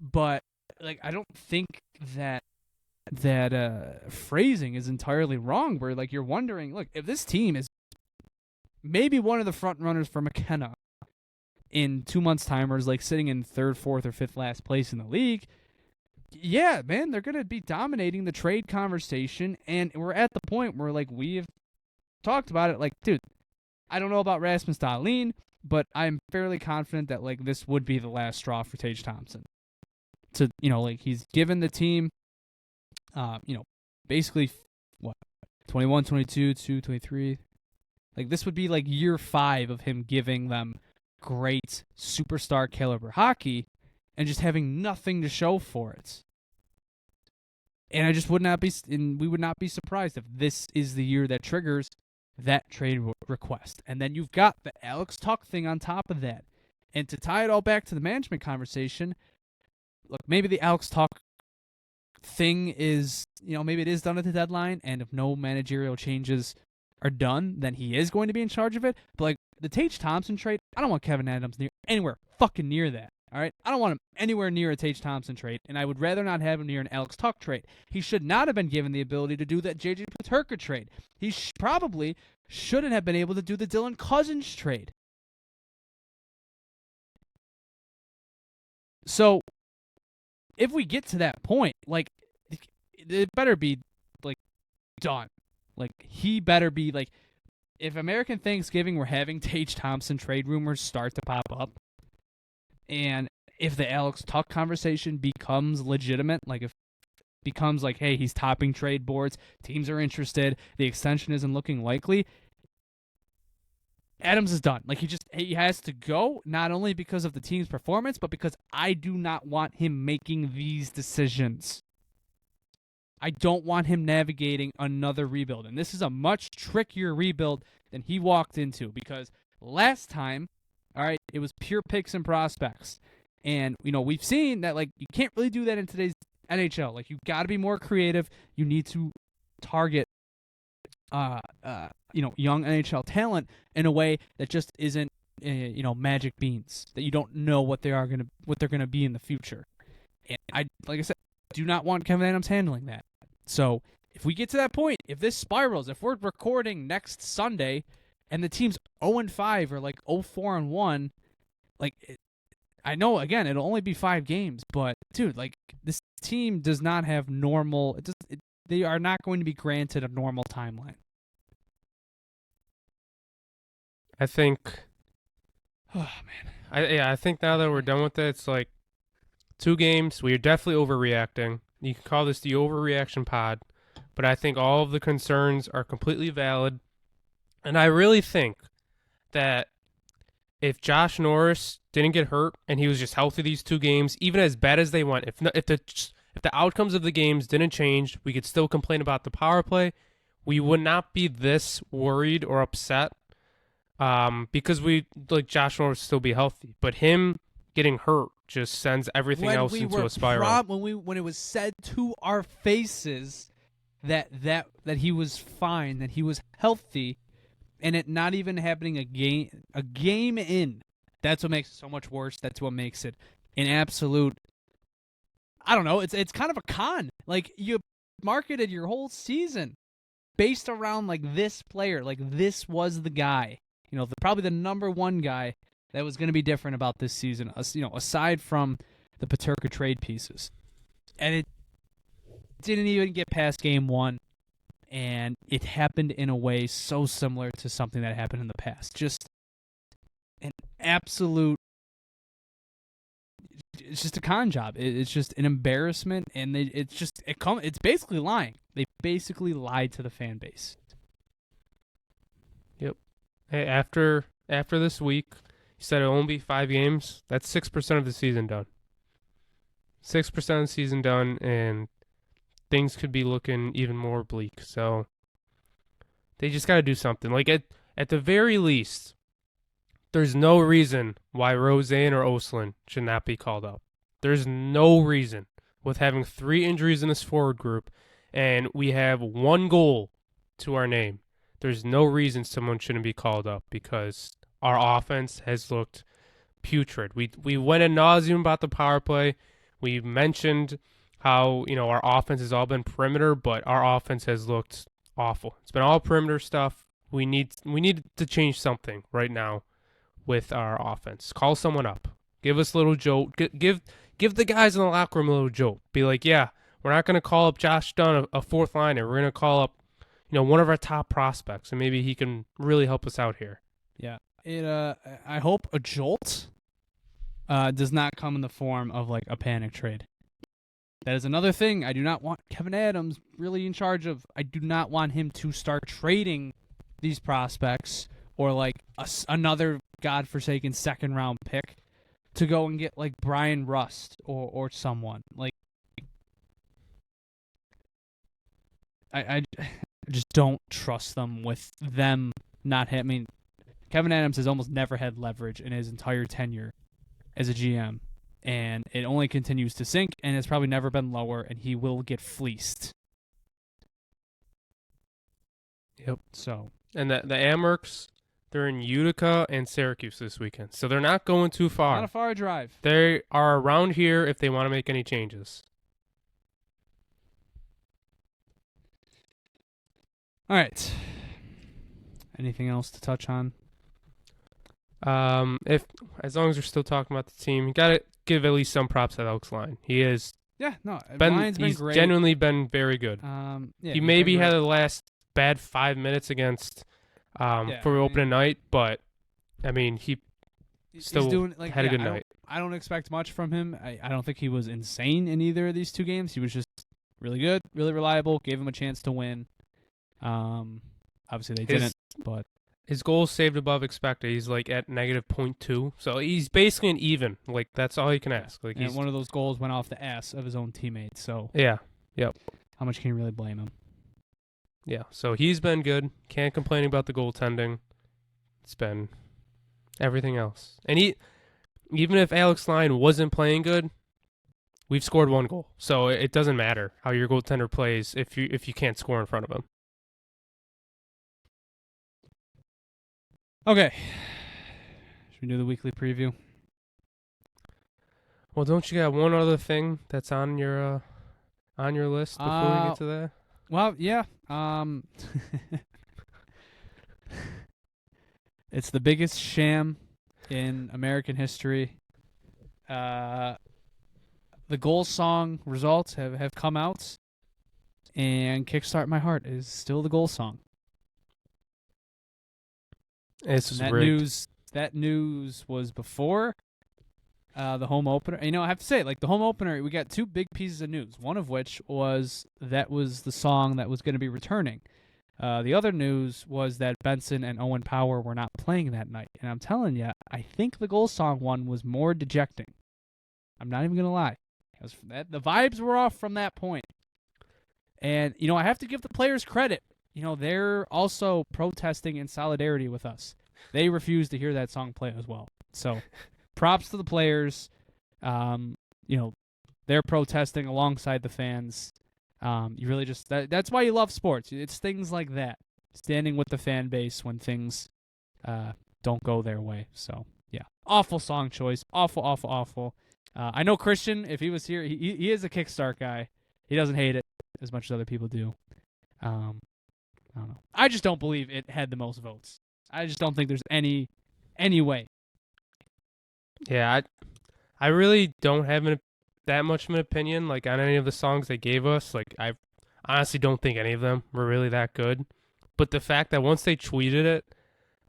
But, like, I don't think that phrasing is entirely wrong, where, like, you're wondering, look, if this team is maybe one of the front runners for McKenna in 2 months' time, or is, like, sitting in third, fourth, or fifth last place in the league, yeah, man, they're going to be dominating the trade conversation. And we're at the point where, like, we've talked about it. Like, dude, I don't know about Rasmus Dahlin, but I'm fairly confident that, like, this would be the last straw for Tage Thompson. To, like, he's given the team, basically, 21, 22, 23. Like, this would be, like, year 5 of him giving them great superstar caliber hockey and just having nothing to show for it. And we would not be surprised if this is the year that triggers that trade request. And then you've got the Alex Tuch thing on top of that. And to tie it all back to the management conversation, look, maybe the Alex Tuch thing is, maybe it is done at the deadline, and if no managerial changes are done, then he is going to be in charge of it. But, like, the Tage Thompson trade, I don't want Kevyn Adams anywhere fucking near that. All right? I don't want him anywhere near a Tage Thompson trade, and I would rather not have him near an Alex Tuch trade. He should not have been given the ability to do that J.J. Peterka trade. He probably shouldn't have been able to do the Dylan Cousins trade. So, if we get to that point, like, it better be, like, done. Like, he better be, like, if American Thanksgiving we're having Tage Thompson trade rumors start to pop up, and if the Alex Tuch conversation becomes legitimate, like, if it becomes like, hey, he's topping trade boards, teams are interested, the extension isn't looking likely, Adams is done. Like, he has to go, not only because of the team's performance, but because I do not want him making these decisions. I don't want him navigating another rebuild. And this is a much trickier rebuild than he walked into, because last time, all right, it was pure picks and prospects. And, we've seen that, like, you can't really do that in today's NHL. Like, you've got to be more creative. You need to target, young NHL talent in a way that just isn't, magic beans, that you don't know what they're going to be in the future. And like I said, do not want Kevyn Adams handling that. So if we get to that point, if this spirals, if we're recording next Sunday and the team's 0-5 or, like, 0-4-1, like, I know, again, it'll only be 5 games, but, dude, like, this team does not have normal, they are not going to be granted a normal timeline. I think, oh, man. I think now that we're done with it, it's like 2 games. We are definitely overreacting. You can call this the overreaction pod, but I think all of the concerns are completely valid. And I really think that if Josh Norris didn't get hurt and he was just healthy these 2 games, even as bad as they went, if the outcomes of the games didn't change, we could still complain about the power play. We would not be this worried or upset, because Josh Norris would still be healthy. But him getting hurt just sends everything else into a spiral. When it was said to our faces that he was fine, that he was healthy, and it not even happening a game in, that's what makes it so much worse. That's what makes it an absolute, I don't know, it's kind of a con. Like, you marketed your whole season based around, like, this player, like, this was the guy, probably the number 1 guy that was going to be different about this season, aside from the Peterka trade pieces. And it didn't even get past game 1, and it happened in a way so similar to something that happened in the past. Just an absolute, it's just a con job. It's just an embarrassment, and it's basically lying. They basically lied to the fan base. Yep. Hey, after this week, you said it'll only be 5 games. That's 6% of the season done. 6% of the season done, and things could be looking even more bleak. So They just got to do something. Like at the very least, there's no reason why Roseanne or Oslin should not be called up. There's no reason with having 3 injuries in this forward group, and we have 1 goal to our name. There's no reason someone shouldn't be called up because our offense has looked putrid. We went ad nauseum about the power play. We mentioned how our offense has all been perimeter, but our offense has looked awful. It's been all perimeter stuff. We need to change something right now with our offense. Call someone up. Give us a little jolt. Give the guys in the locker room a little jolt. Be like, yeah, we're not going to call up Josh Dunn, a 4th liner. We're going to call up one of our top prospects, and maybe he can really help us out here. Yeah. I hope a jolt does not come in the form of like a panic trade. That is another thing I do not want Kevin Adams really in charge of. I do not want him to start trading these prospects or like another godforsaken 2nd-round pick to go and get like Brian Rust or someone. Like I just don't trust them with them not having. I mean, Kevin Adams has almost never had leverage in his entire tenure as a GM, and it only continues to sink, and it's probably never been lower, and he will get fleeced. Yep. So, and the Amherst, they're in Utica and Syracuse this weekend, so they're not going too far. Not a far drive. They are around here if they want to make any changes. All right. Anything else to touch on? If as long as we're still talking about the team, you gotta give at least some props to Alex Line. He is Line's he's genuinely been very good. He maybe had the last bad 5 minutes against for opening night, but I mean he still had a good night. I don't expect much from him. I don't think he was insane in either of these 2 games. He was just really good, really reliable. Gave him a chance to win. Obviously they didn't, but his goals saved above expected. He's like at -0.2, so he's basically an even. Like that's all you can ask. Like and one of those goals went off the ass of his own teammate. So yeah, yep. How much can you really blame him? Yeah, so he's been good. Can't complain about the goaltending. It's been everything else. And even if Alex Line wasn't playing good, we've scored 1 goal. So it doesn't matter how your goaltender plays if you can't score in front of him. Okay. Should we do the weekly preview? Well, don't you got one other thing that's on your list before we get to that? Well, yeah. It's the biggest sham in American history. The goal song results have come out, and Kickstart My Heart is still the goal song. That news was before the home opener. I have to say, like the home opener, we got 2 big pieces of news. One of which was the song that was going to be returning. The other news was that Benson and Owen Power were not playing that night. And I'm telling you, I think the goal song one was more dejecting. I'm not even going to lie. The vibes were off from that point. And, I have to give the players credit. They're also protesting in solidarity with us. They refuse to hear that song play as well. So, props to the players. They're protesting alongside the fans. You really just that's why you love sports. It's things like that, standing with the fan base when things don't go their way. So, yeah, awful song choice. Awful. I know Christian, if he was here, he is a Kickstart guy. He doesn't hate it as much as other people do. I don't know. I just don't believe it had the most votes. I just don't think there's any way. Yeah, I really don't have that much of an opinion like on any of the songs they gave us. Like I honestly don't think any of them were really that good. But the fact that once they tweeted it,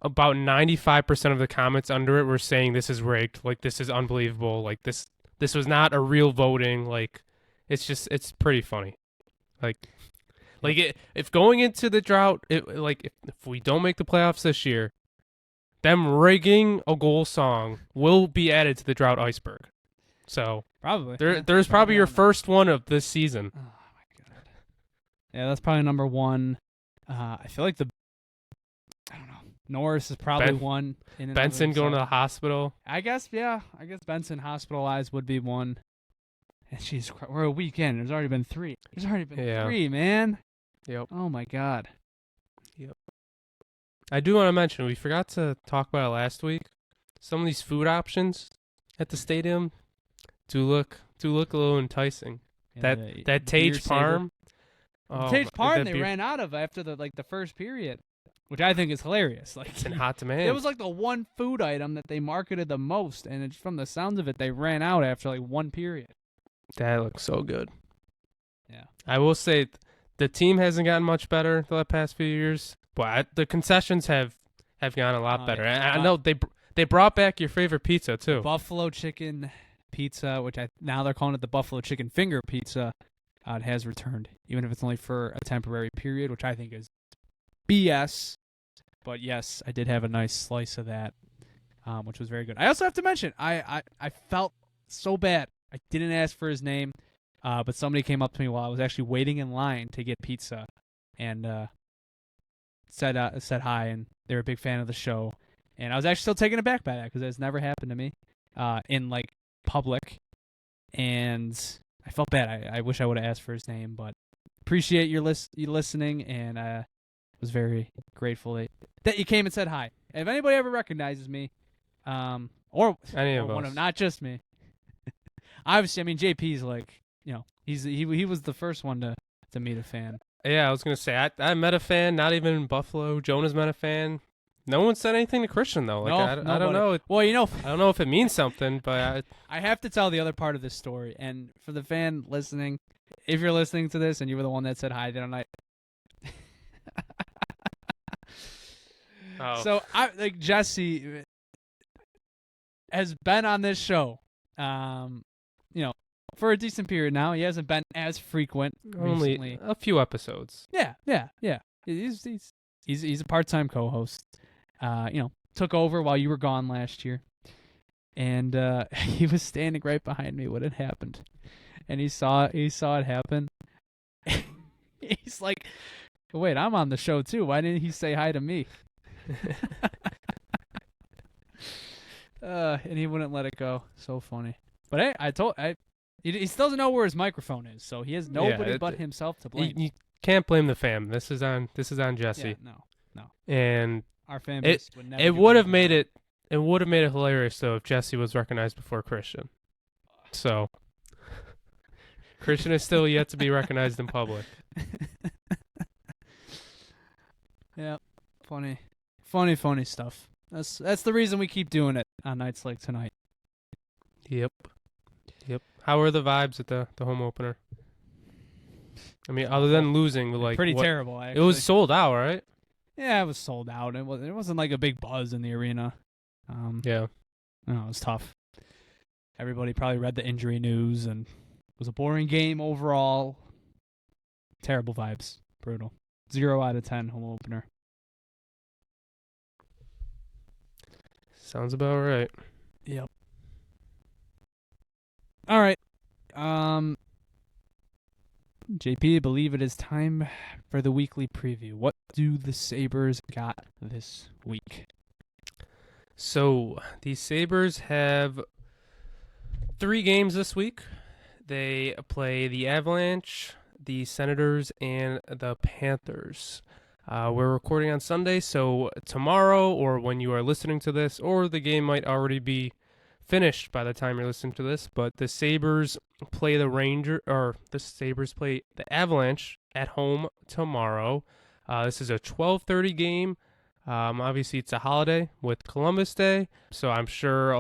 about 95% of the comments under it were saying this is rigged, like this is unbelievable, like this was not a real voting, like it's pretty funny. If going into the drought, if we don't make the playoffs this year, them rigging a goal song will be added to the drought iceberg. So probably there's probably your first one of this season. Oh my god. Yeah, that's probably number 1. I feel like Norris is probably one. Benson going to the hospital. I guess Benson hospitalized would be one. And we're a week in. There's already been 3. There's already been 3, man. Yep. Oh, my God. Yep. I do want to mention, we forgot to talk about it last week. Some of these food options at the stadium do look a little enticing. Yeah, that Tage Parm. Tage Parm they ran out of after the first period, which I think is hilarious. Like, it's in hot demand. It was like the one food item that they marketed the most, and from the sounds of it, they ran out after like 1 period. That looks so good. Yeah. I will say the team hasn't gotten much better the past few years, but the concessions have gotten a lot better. Yeah. I know they brought back your favorite pizza too. Buffalo chicken pizza, which now they're calling it the Buffalo chicken finger pizza. It has returned, even if it's only for a temporary period, which I think is BS. But yes, I did have a nice slice of that, which was very good. I also have to mention, I felt so bad. I didn't ask for his name, but somebody came up to me while I was actually waiting in line to get pizza, and said hi, and they were a big fan of the show. And I was actually still taken aback by that because it's never happened to me in like public, and I felt bad. I wish I would have asked for his name, but appreciate you listening, and was very grateful that you came and said hi. If anybody ever recognizes me, or any of one us, of not just me, obviously, I mean JP's like, he was the first one to meet a fan. Yeah, I was gonna say I met a fan, not even in Buffalo. Jonah's met a fan. No one said anything to Christian though. Like I don't know. Well, I don't know if it means something, but I have to tell the other part of this story. And for the fan listening, if you're listening to this and you were the one that said hi, then I. So Jesse has been on this show, for a decent period now. He hasn't been as frequent only recently. A few episodes. Yeah. He's a part-time co-host. Took over while you were gone last year, and he was standing right behind me when it happened, and he saw it happen. He's like, "Wait, I'm on the show too. Why didn't he say hi to me?" And he wouldn't let it go. So funny. But hey, he still doesn't know where his microphone is, so he has nobody but himself to blame. You can't blame the fam. This is on Jesse. Yeah, no. And our fan base would never. It would have made it hilarious though if Jesse was recognized before Christian. So Christian is still yet to be recognized in public. Yeah, funny stuff. That's the reason we keep doing it on nights like tonight. Yep. How are the vibes at the home opener? I mean, other than losing, pretty terrible. Actually. It was sold out, right? Yeah, it was sold out. It wasn't like a big buzz in the arena. Yeah. No, it was tough. Everybody probably read the injury news, and it was a boring game overall. Terrible vibes. Brutal. 0 out of 10 home opener. Sounds about right. Yep. All right. JP, I believe it is time for the weekly preview. What do the Sabres got this week? So, the Sabres have 3 games this week. They play the Avalanche, the Senators, and the Panthers. We're recording on Sunday, so tomorrow, or when you are listening to this, or the game might already be finished by the time you're listening to this, but the Sabres play the Avalanche at home tomorrow. This is a 12:30 game. Obviously it's a holiday with Columbus Day, so I'm sure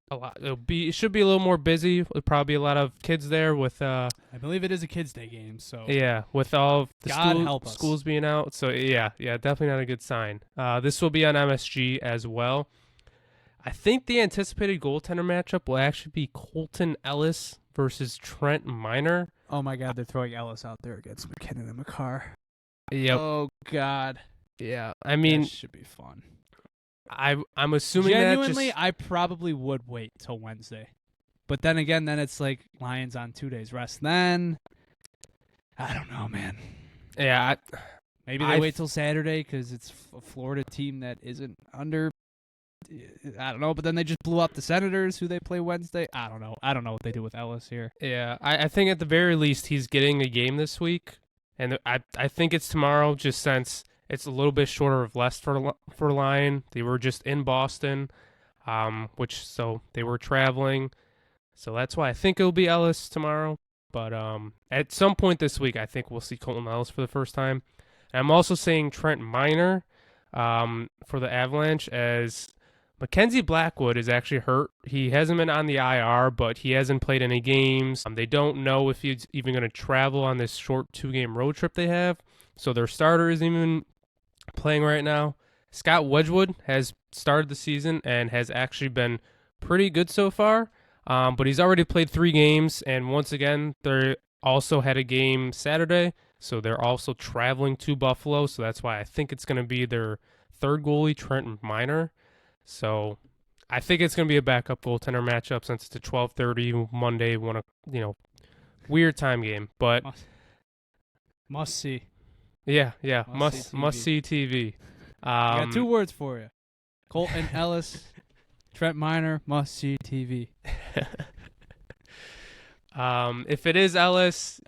it should be a little more busy. There'll probably be a lot of kids there with I believe it is a Kids Day game, so yeah, with all the schools being out. So yeah, definitely not a good sign. This will be on MSG as well. I think the anticipated goaltender matchup will actually be Colton Ellis versus Trent Miner. Oh my God, they're throwing Ellis out there against McKinnon and McCarr. Yep. Oh God. Yeah, I mean, that should be fun. I'm assuming genuinely, I probably would wait till Wednesday, but then again, it's like Lions on 2 days rest. Then I don't know, man. Yeah, Maybe they wait till Saturday because it's a Florida team that isn't under. I don't know, but then they just blew up the Senators, who they play Wednesday. I don't know. I don't know what they do with Ellis here. Yeah, I think at the very least he's getting a game this week, and I think it's tomorrow, just since it's a little bit shorter of rest for Lyon. They were just in Boston, so they were traveling, so that's why I think it'll be Ellis tomorrow. But at some point this week, I think we'll see Colton Ellis for the first time. And I'm also saying Trent Miner for the Avalanche, as Mackenzie Blackwood is actually hurt. He hasn't been on the IR, but he hasn't played any games. They don't know if he's even going to travel on this short 2-game road trip they have. So their starter isn't even playing right now. Scott Wedgwood has started the season and has actually been pretty good so far. But he's already played 3 games. And once again, they also had a game Saturday. So they're also traveling to Buffalo. So that's why I think it's going to be their third goalie, Trent Miner. So I think it's going to be a backup goaltender matchup, since it's a 12:30 Monday, weird time game, but must see. Yeah, must see TV. I got 2 words for you: Colton Ellis, Trent Miner, must see TV. If it is Ellis,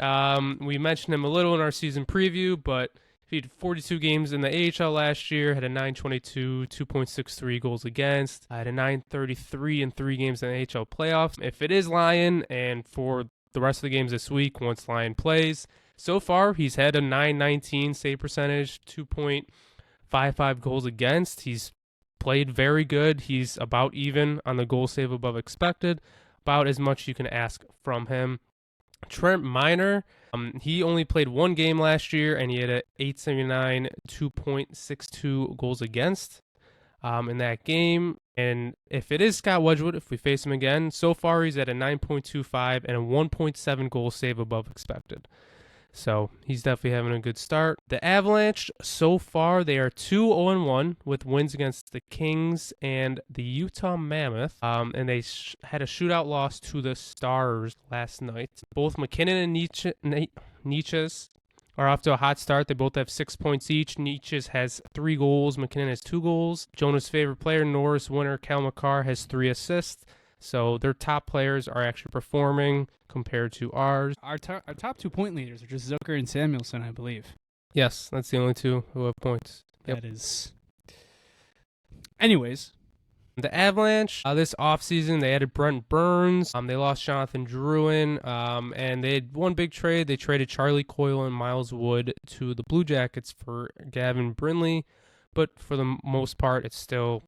we mentioned him a little in our season preview, but he had 42 games in the AHL last year, had a .922, 2.63 goals against, had a .933 in 3 games in the AHL playoffs. If it is Lyon, and for the rest of the games this week, once Lyon plays, so far he's had a .919 save percentage, 2.55 goals against. He's played very good. He's about even on the goal save above expected, about as much you can ask from him. Trent Miner, he only played 1 game last year, and he had a .879, 2.62 goals against in that game. And if it is Scott Wedgwood, if we face him again, so far he's at a 9.25 and a 1.7 goal save above expected. So he's definitely having a good start. The Avalanche, so far, they are 2-0-1 with wins against the Kings and the Utah Mammoth. And they had a shootout loss to the Stars last night. Both McKinnon and Nietzsche's are off to a hot start. They both have 6 points each. Nietzsche's has 3 goals. McKinnon has 2 goals. Jonah's favorite player, Norris winner Cal McCarr, has 3 assists. So their top players are actually performing compared to ours. Our top 2 point leaders are just Zucker and Samuelson, I believe. Yes, that's the only 2 who have points. Yep. That is. Anyways. The Avalanche, this offseason, they added Brent Burns. They lost Jonathan Drouin. And they had 1 big trade. They traded Charlie Coyle and Miles Wood to the Blue Jackets for Gavin Brindley. But for the most part, it's still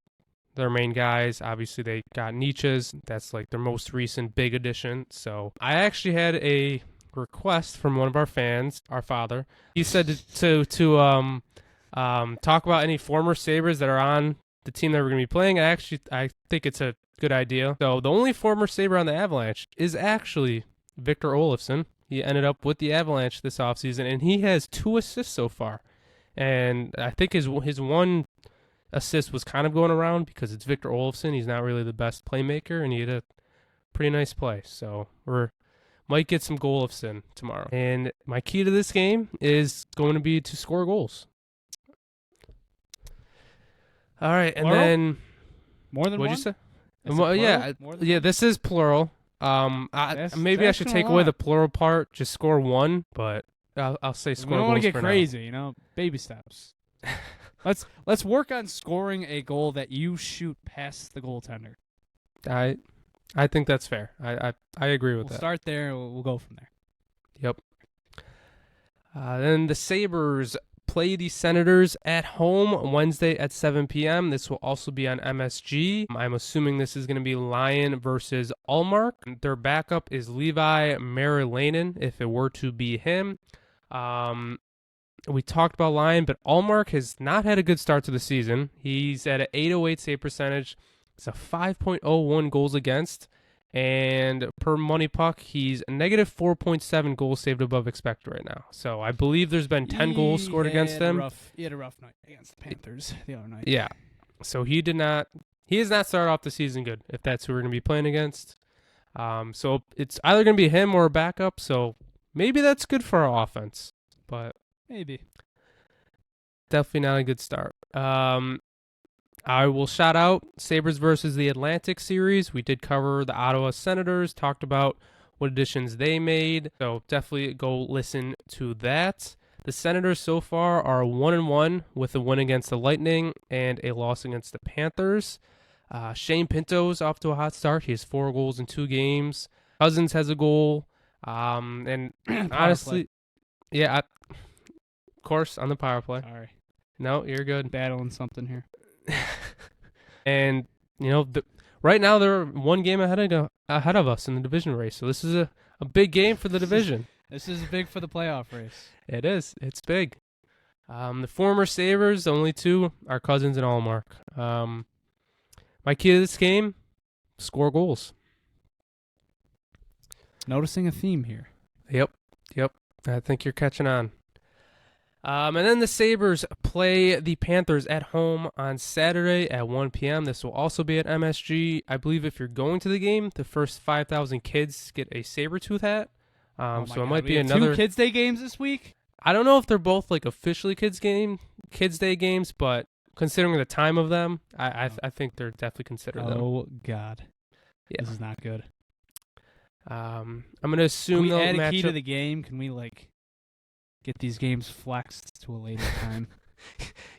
their main guys. Obviously, they got Nietzsche's. That's like their most recent big addition. So I actually had a request from one of our fans, our father. He said to talk about any former Sabres that are on the team that we're going to be playing. I think it's a good idea. So the only former Sabre on the Avalanche is actually Victor Olofsson. He ended up with the Avalanche this offseason, and he has 2 assists so far. And I think his one assist was kind of going around because it's Victor Olofsson. He's not really the best playmaker, and he had a pretty nice play. So we might get some Olofsson tomorrow. And my key to this game is going to be to score goals. All right, and plural? then More than what'd one? you say? Well, Yeah. This is plural. Maybe I should take away the plural part. Just score 1, but I'll say score. We don't want to get crazy, baby steps. Let's work on scoring a goal that you shoot past the goaltender. I think that's fair. I agree with that. We'll start there. We'll go from there. Yep. Then the Sabres play the Senators at home Wednesday at 7 p.m. This will also be on MSG. I'm assuming this is going to be Lyon versus Ullmark. Their backup is Levi Merilanen, if it were to be him. We talked about Lyon, but Ullmark has not had a good start to the season. He's at an .808 save percentage. It's a 5.01 goals against. And per Money Puck, he's a negative 4.7 goals saved above expected right now. So I believe there's been 10 goals scored against him. He had a rough night against the Panthers the other night. Yeah. So he has not started off the season good, if that's who we're going to be playing against. So it's either going to be him or a backup. So maybe that's good for our offense. But maybe. definitely not a good start. I will shout out Sabres versus the Atlantic series. We did cover the Ottawa Senators, talked about what additions they made. So definitely go listen to that. The Senators so far are 1-1 with a win against the Lightning and a loss against the Panthers. Shane Pinto's off to a hot start. He has 4 goals in 2 games. Cousins has a goal. And honestly, yeah, of course, on the power play. Sorry. No, you're good. Battling something here. And, right now they're 1 game ahead of us in the division race. So this is a big game for the division. This is big for the playoff race. It is. It's big. The former Sabres, the only 2 are Cousins and Allmark. My key to this game, score goals. Noticing a theme here. Yep. I think you're catching on. And then the Sabres play the Panthers at home on Saturday at 1 p.m. This will also be at MSG. I believe if you're going to the game, the first 5,000 kids get a Sabretooth hat. So it might be another 2 Kids Day games this week. I don't know if they're both like officially Kids Day games, but considering the time of them, I think they're definitely considered them. Oh God, yeah, this is not good. I'm gonna assume Can we add a match key up. to the game? Can we get these games flexed to a later time?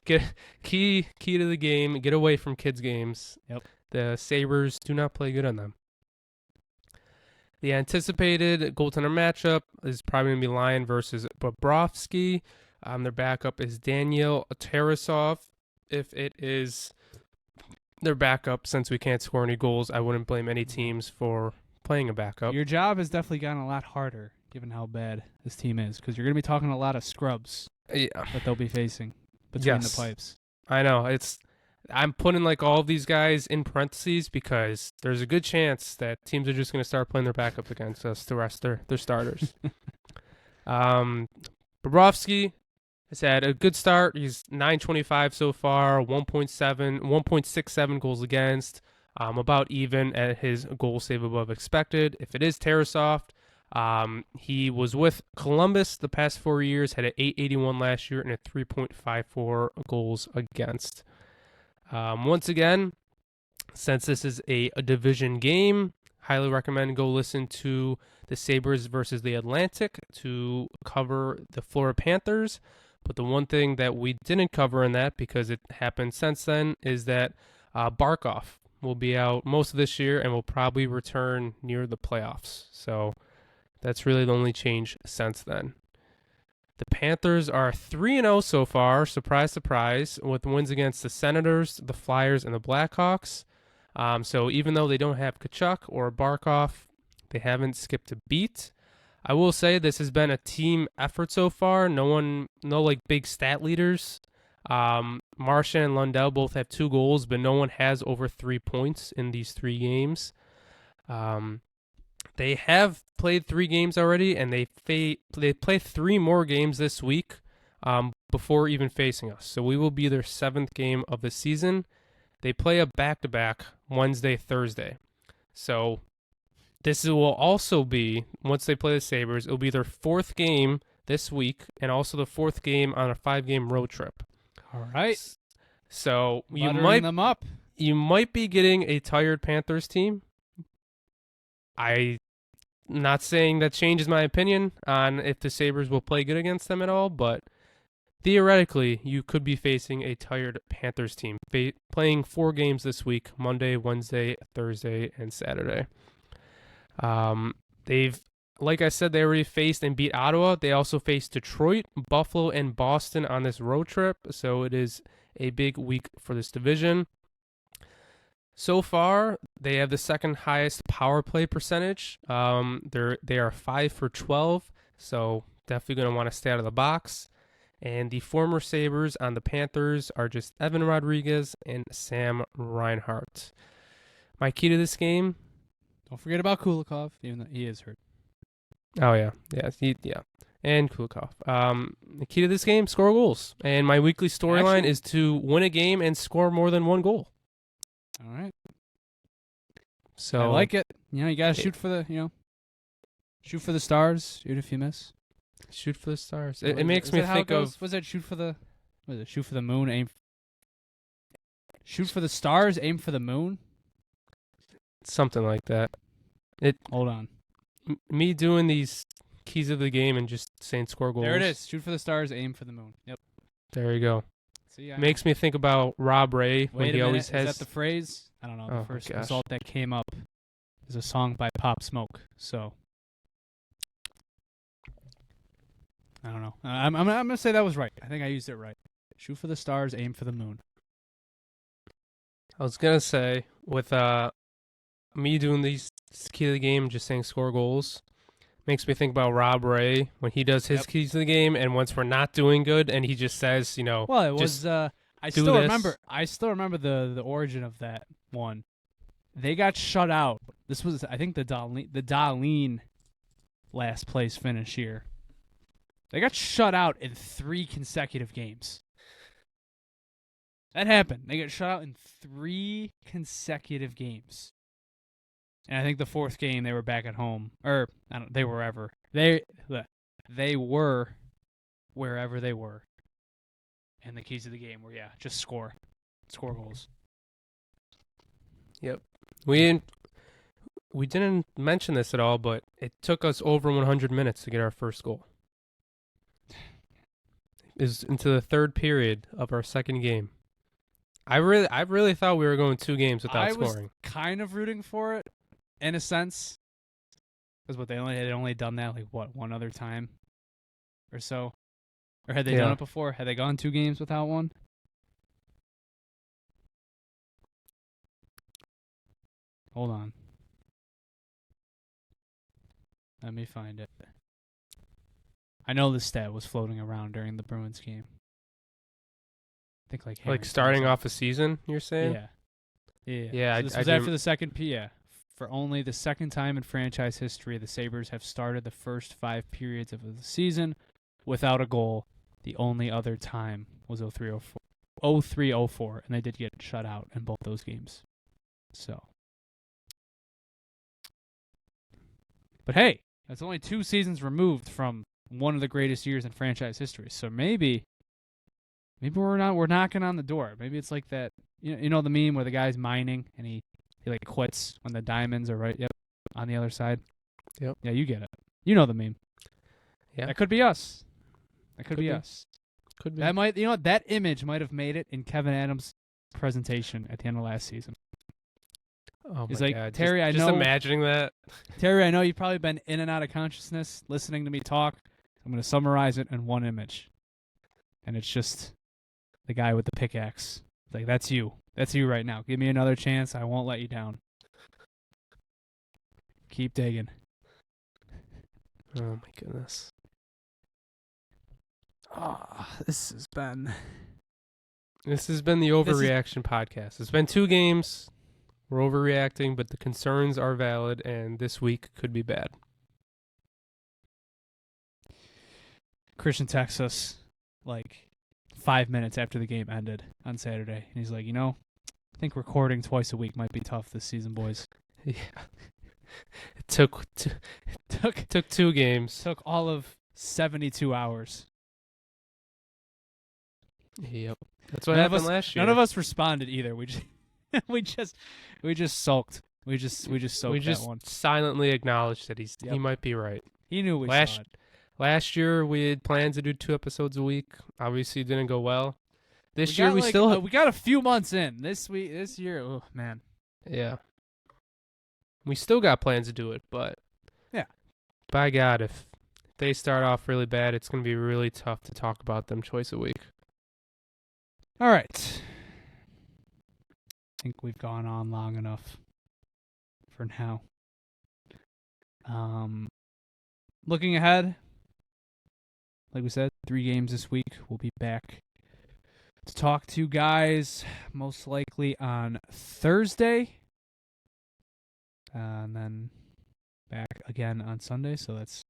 Get key to the game. Get away from kids games. Yep. The Sabres do not play good on them. The anticipated goaltender matchup is probably going to be Lyon versus Bobrovsky. Their backup is Daniel Tarasov. If it is their backup, since we can't score any goals, I wouldn't blame any teams for playing a backup. Your job has definitely gotten a lot harder, given how bad this team is, because you're going to be talking a lot of scrubs that they'll be facing between the pipes. I know. I'm putting all of these guys in parentheses because there's a good chance that teams are just going to start playing their backup against us to rest their starters. Bobrovsky has had a good start. He's .925 so far, 1.67 goals against, about even at his goal save above expected. If it is Tarasov, he was with Columbus the past 4 years, had an .881 last year and a 3.54 goals against. Once again, since this is a division game, highly recommend go listen to the Sabres versus the Atlantic to cover the Florida Panthers. But the one thing that we didn't cover in that, because it happened since then, is that Barkov will be out most of this year and will probably return near the playoffs. So that's really the only change since then. The Panthers are 3-0 so far, surprise, surprise, with wins against the Senators, the Flyers, and the Blackhawks. So even though they don't have Tkachuk or Barkov, they haven't skipped a beat. I will say this has been a team effort so far. No big stat leaders. Marchand and Lundell both have 2 goals, but no one has over 3 points in these 3 games. They have played 3 games already, and they play 3 more games this week before even facing us. So we will be their 7th game of the season. They play a back-to-back Wednesday, Thursday. So this will also be, once they play the Sabres, it will be their 4th game this week and also the 4th game on a 5-game road trip. All right. So them up. You might be getting a tired Panthers team. I'm not saying that changes my opinion on if the Sabres will play good against them at all, but theoretically, you could be facing a tired Panthers team playing 4 games this week, Monday, Wednesday, Thursday, and Saturday. Like I said, they already faced and beat Ottawa. They also faced Detroit, Buffalo, and Boston on this road trip, so it is a big week for this division. So far, they have the 2nd highest power play percentage. They are 5 for 12, so definitely going to want to stay out of the box. And the former Sabres on the Panthers are just Evan Rodriguez and Sam Reinhart. My key to this game. Don't forget about Kulikov, even though he is hurt. Oh, yeah. Yeah. And Kulikov. The key to this game, score goals. And my weekly storyline is to win a game and score more than 1 goal. All right. So I like it. You got to shoot for the, shoot for the stars, even if you miss. Shoot for the stars. It makes me think of... Was that shoot for the... what is it? Shoot for the moon, shoot for the stars, aim for the moon. Something like that. Hold on. Me doing these keys of the game and just saying score goals. There it is. Shoot for the stars, aim for the moon. Yep. There you go. See, Makes me think about Rob Ray when he always has. Is that the phrase? I don't know. Oh, The first gosh. result that came up is a song by Pop Smoke. So I don't know. I'm gonna say that was right. I think I used it right. Shoot for the stars, aim for the moon. I was gonna say with me doing these key of the game, just saying score goals, makes me think about Rob Ray when he does his keys to the game, and once we're not doing good, and he just says, Well, it was. I still remember. I still remember the origin of that one. They got shut out. This was, I think, the Darlene last place finish here. They got shut out in 3 consecutive games. That happened. They got shut out in 3 consecutive games. And I think the 4th game they were back at home, or they were wherever they were, wherever they were. And the keys of the game were just score goals. Yep. We didn't mention this at all, but it took us over 100 minutes to get our first goal. Is into the 3rd period of our 2nd game. I really thought we were going 2 games without scoring. I was kind of rooting for it, in a sense, because they had only done that one other time, or so, or had they done it before? Had they gone 2 games without one? Hold on, let me find it. I know the stat was floating around during the Bruins game. I think like starting off a season, you're saying? Yeah. So this was after the second For only the 2nd time in franchise history, the Sabres have started the first 5 periods of the season without a goal. The only other time was 03-04, and they did get shut out in both those games. So, but hey, that's only 2 seasons removed from one of the greatest years in franchise history. So maybe we're knocking on the door. Maybe it's like that. You know the meme where the guy's mining and he quits when the diamonds are right on the other side. Yep. Yeah, you get it. You know the meme. Yeah. That could be us. That could be us. Could be. That might, that image might have made it in Kevin Adams' presentation at the end of last season. Oh He's my like, God. Terry, just imagining that. Terry, I know you've probably been in and out of consciousness listening to me talk. I'm going to summarize it in one image. And it's just the guy with the pickaxe. It's like, that's you. That's you right now. Give me another chance. I won't let you down. Keep digging. Oh, my goodness. This has been the overreaction podcast. It's been 2 games. We're overreacting, but the concerns are valid, and this week could be bad. Christian texts us 5 minutes after the game ended on Saturday, and he's like, I think recording twice a week might be tough this season, boys. Yeah. It took 2 games. Took all of 72 hours. Yep. That's what happened last year. None of us responded either. We just we just sulked. We just soaked we just that one. silently acknowledged that he might be right. He knew we saw it. Last year we had plans to do 2 episodes a week. Obviously it didn't go well. This year we still we got a few months in. This year, oh man. Yeah. We still got plans to do it, but yeah. By God, if they start off really bad, it's going to be really tough to talk about them twice a week. All right. I think we've gone on long enough for now. Looking ahead, like we said, 3 games this week. We'll be back to talk to you guys most likely on Thursday. And then back again on Sunday. So that's,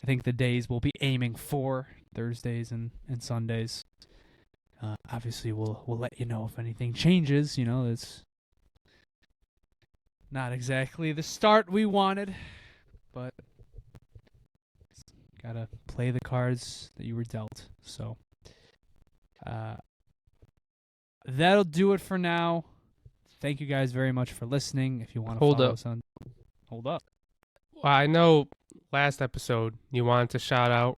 I think, the days we'll be aiming for, Thursdays and Sundays. Obviously, we'll let you know if anything changes. It's not exactly the start we wanted, but gotta play the cards that you were dealt. So That'll do it for now. Thank you guys very much for listening. If you want to Hold follow up. us on... Hold up. Well, I know last episode you wanted to shout out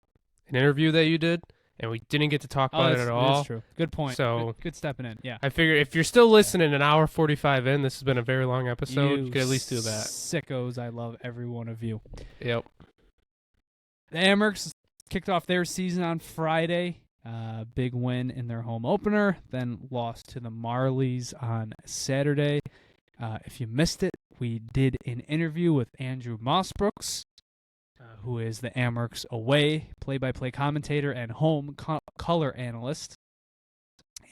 an interview that you did, and we didn't get to talk about it at all. That's true. Good point. So good stepping in. Yeah. I figure if you're still listening an hour 45 in, this has been a very long episode. You could at least do that. Sickos, I love every one of you. Yep. The Amherst kicked off their season on Friday. Big win in their home opener, then lost to the Marlies on Saturday. If you missed it, we did an interview with Andrew Mossbrooks, who is the Amherst away play-by-play commentator and home color analyst.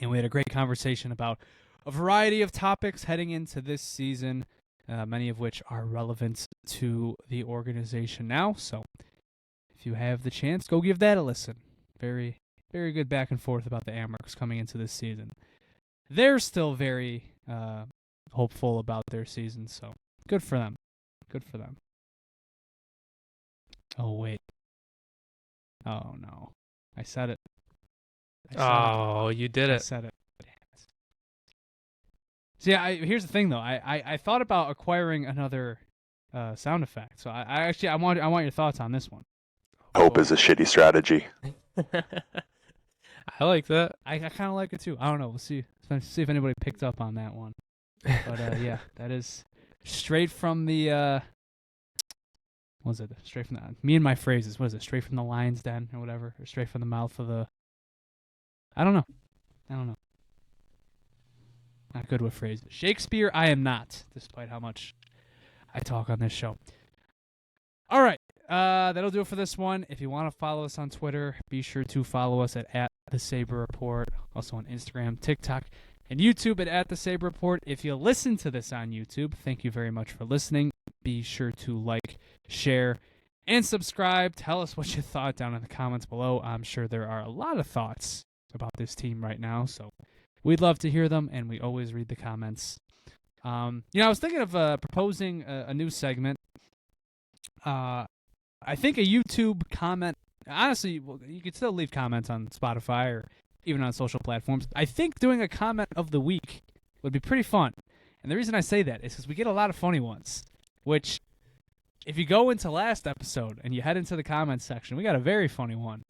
And we had a great conversation about a variety of topics heading into this season, many of which are relevant to the organization now. So if you have the chance, go give that a listen. Very, very good back and forth about the Amherst coming into this season. They're still very hopeful about their season, so good for them. Good for them. Oh, wait. Oh, no. I said it. You did I it. said it. See, here's the thing, though. I thought about acquiring another sound effect, so I want your thoughts on this one. Hope is a shitty strategy. I like that. I kind of like it too. I don't know. We'll see. Let's see if anybody picked up on that one. But yeah, that is straight from the. What was it? Straight from the. Me and my phrases. What is it? Straight from the lion's den or whatever, or straight from the mouth of the. I don't know. Not good with phrases. Shakespeare, I am not, despite how much I talk on this show. All right. That'll do it for this one. If you want to follow us on Twitter, be sure to follow us at the Sabre Report. Also on Instagram, TikTok, and YouTube at the Sabre Report. If you listen to this on YouTube, thank you very much for listening. Be sure to like, share, and subscribe. Tell us what you thought down in the comments below. I'm sure there are a lot of thoughts about this team right now, so we'd love to hear them, and we always read the comments. I was thinking of proposing a new segment. I think a YouTube comment, honestly, you could still leave comments on Spotify or even on social platforms. I think doing a comment of the week would be pretty fun. And the reason I say that is because we get a lot of funny ones, which if you go into last episode and you head into the comments section, we got a very funny one.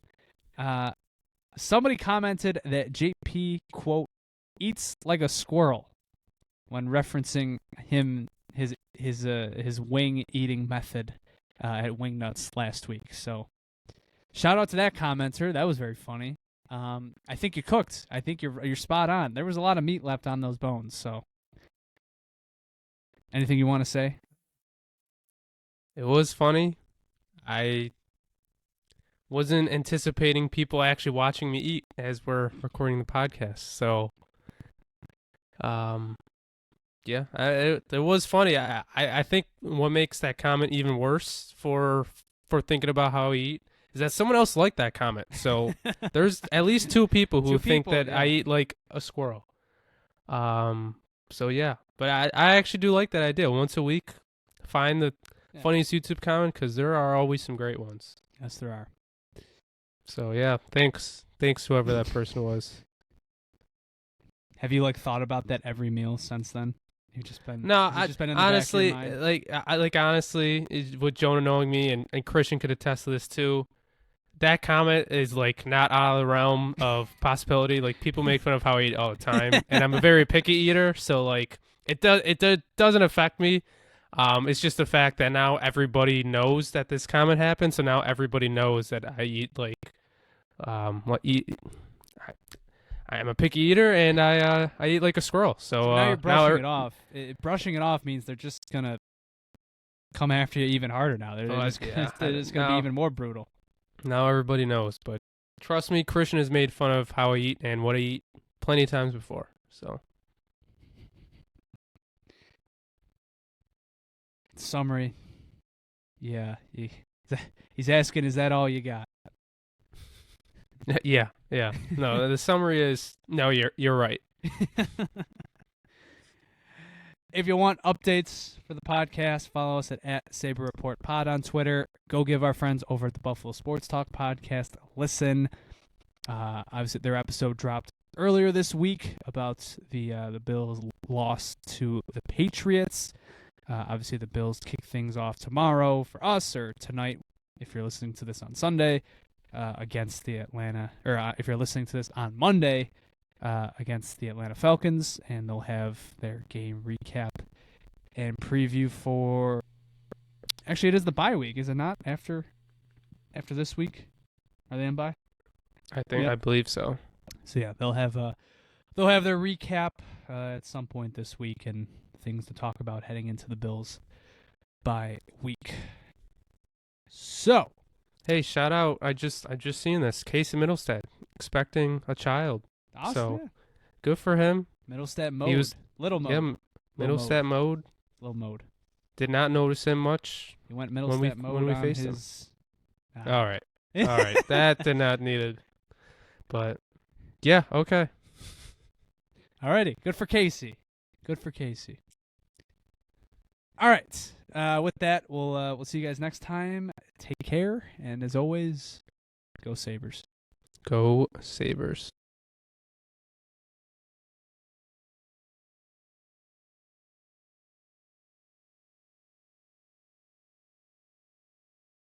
Somebody commented that JP, quote, eats like a squirrel when referencing his wing eating method at Wingnuts last week. So shout out to that commenter. That was very funny. I think you cooked. I think you're spot on. There was a lot of meat left on those bones. So anything you want to say? It was funny. I wasn't anticipating people actually watching me eat as we're recording the podcast. So yeah, it was funny. I think what makes that comment even worse for thinking about how I eat is that someone else liked that comment. So there's at least two people who think that I eat like a squirrel. So yeah, but I actually do like that idea. Once a week, find the funniest YouTube comment because there are always some great ones. Yes, there are. So yeah, thanks whoever that person was. Have you thought about that every meal since then? You've just been in the honestly, back of your mind? honestly, with Jonah knowing me and Christian could attest to this too. That comment is not out of the realm of possibility. People make fun of how I eat all the time, and I'm a very picky eater, so it doesn't affect me. It's just the fact that now everybody knows that this comment happened, so now everybody knows that I eat I am a picky eater, and I eat like a squirrel. So now you're brushing it off. Brushing it off means they're just gonna come after you even harder now. They're just gonna be even more brutal. Now everybody knows, but trust me, Christian has made fun of how I eat and what I eat plenty of times before. So summary, yeah, he's asking, is that all you got? Yeah. No, the summary is no. You're right. If you want updates for the podcast, follow us at Sabre Report Pod on Twitter. Go give our friends over at the Buffalo Sports Talk podcast a listen. Obviously, their episode dropped earlier this week about the Bills' loss to the Patriots. Obviously, the Bills kick things off tomorrow for us, or tonight if you're listening to this on Sunday, against the Atlanta, or if you're listening to this on Monday, against the Atlanta Falcons, and they'll have their game recap and preview for. Actually, it is the bye week, is it not? After this week, are they in bye? I believe so. So yeah, they'll have their recap at some point this week and things to talk about heading into the Bills bye week. So, hey, shout out! I just seen this. Casey Middlestad expecting a child. awesome. So Yeah. good for him. Middlestat mode. He was little mode. Yeah, Middlestat mode. Little mode. Did not notice him much. He went Middlestat mode when we on faced his. All right. All right. That did not need it. But yeah, okay. Alrighty. Good for Casey. All right. With that, we'll see you guys next time. Take care, and as always, go Sabres. Go Sabres.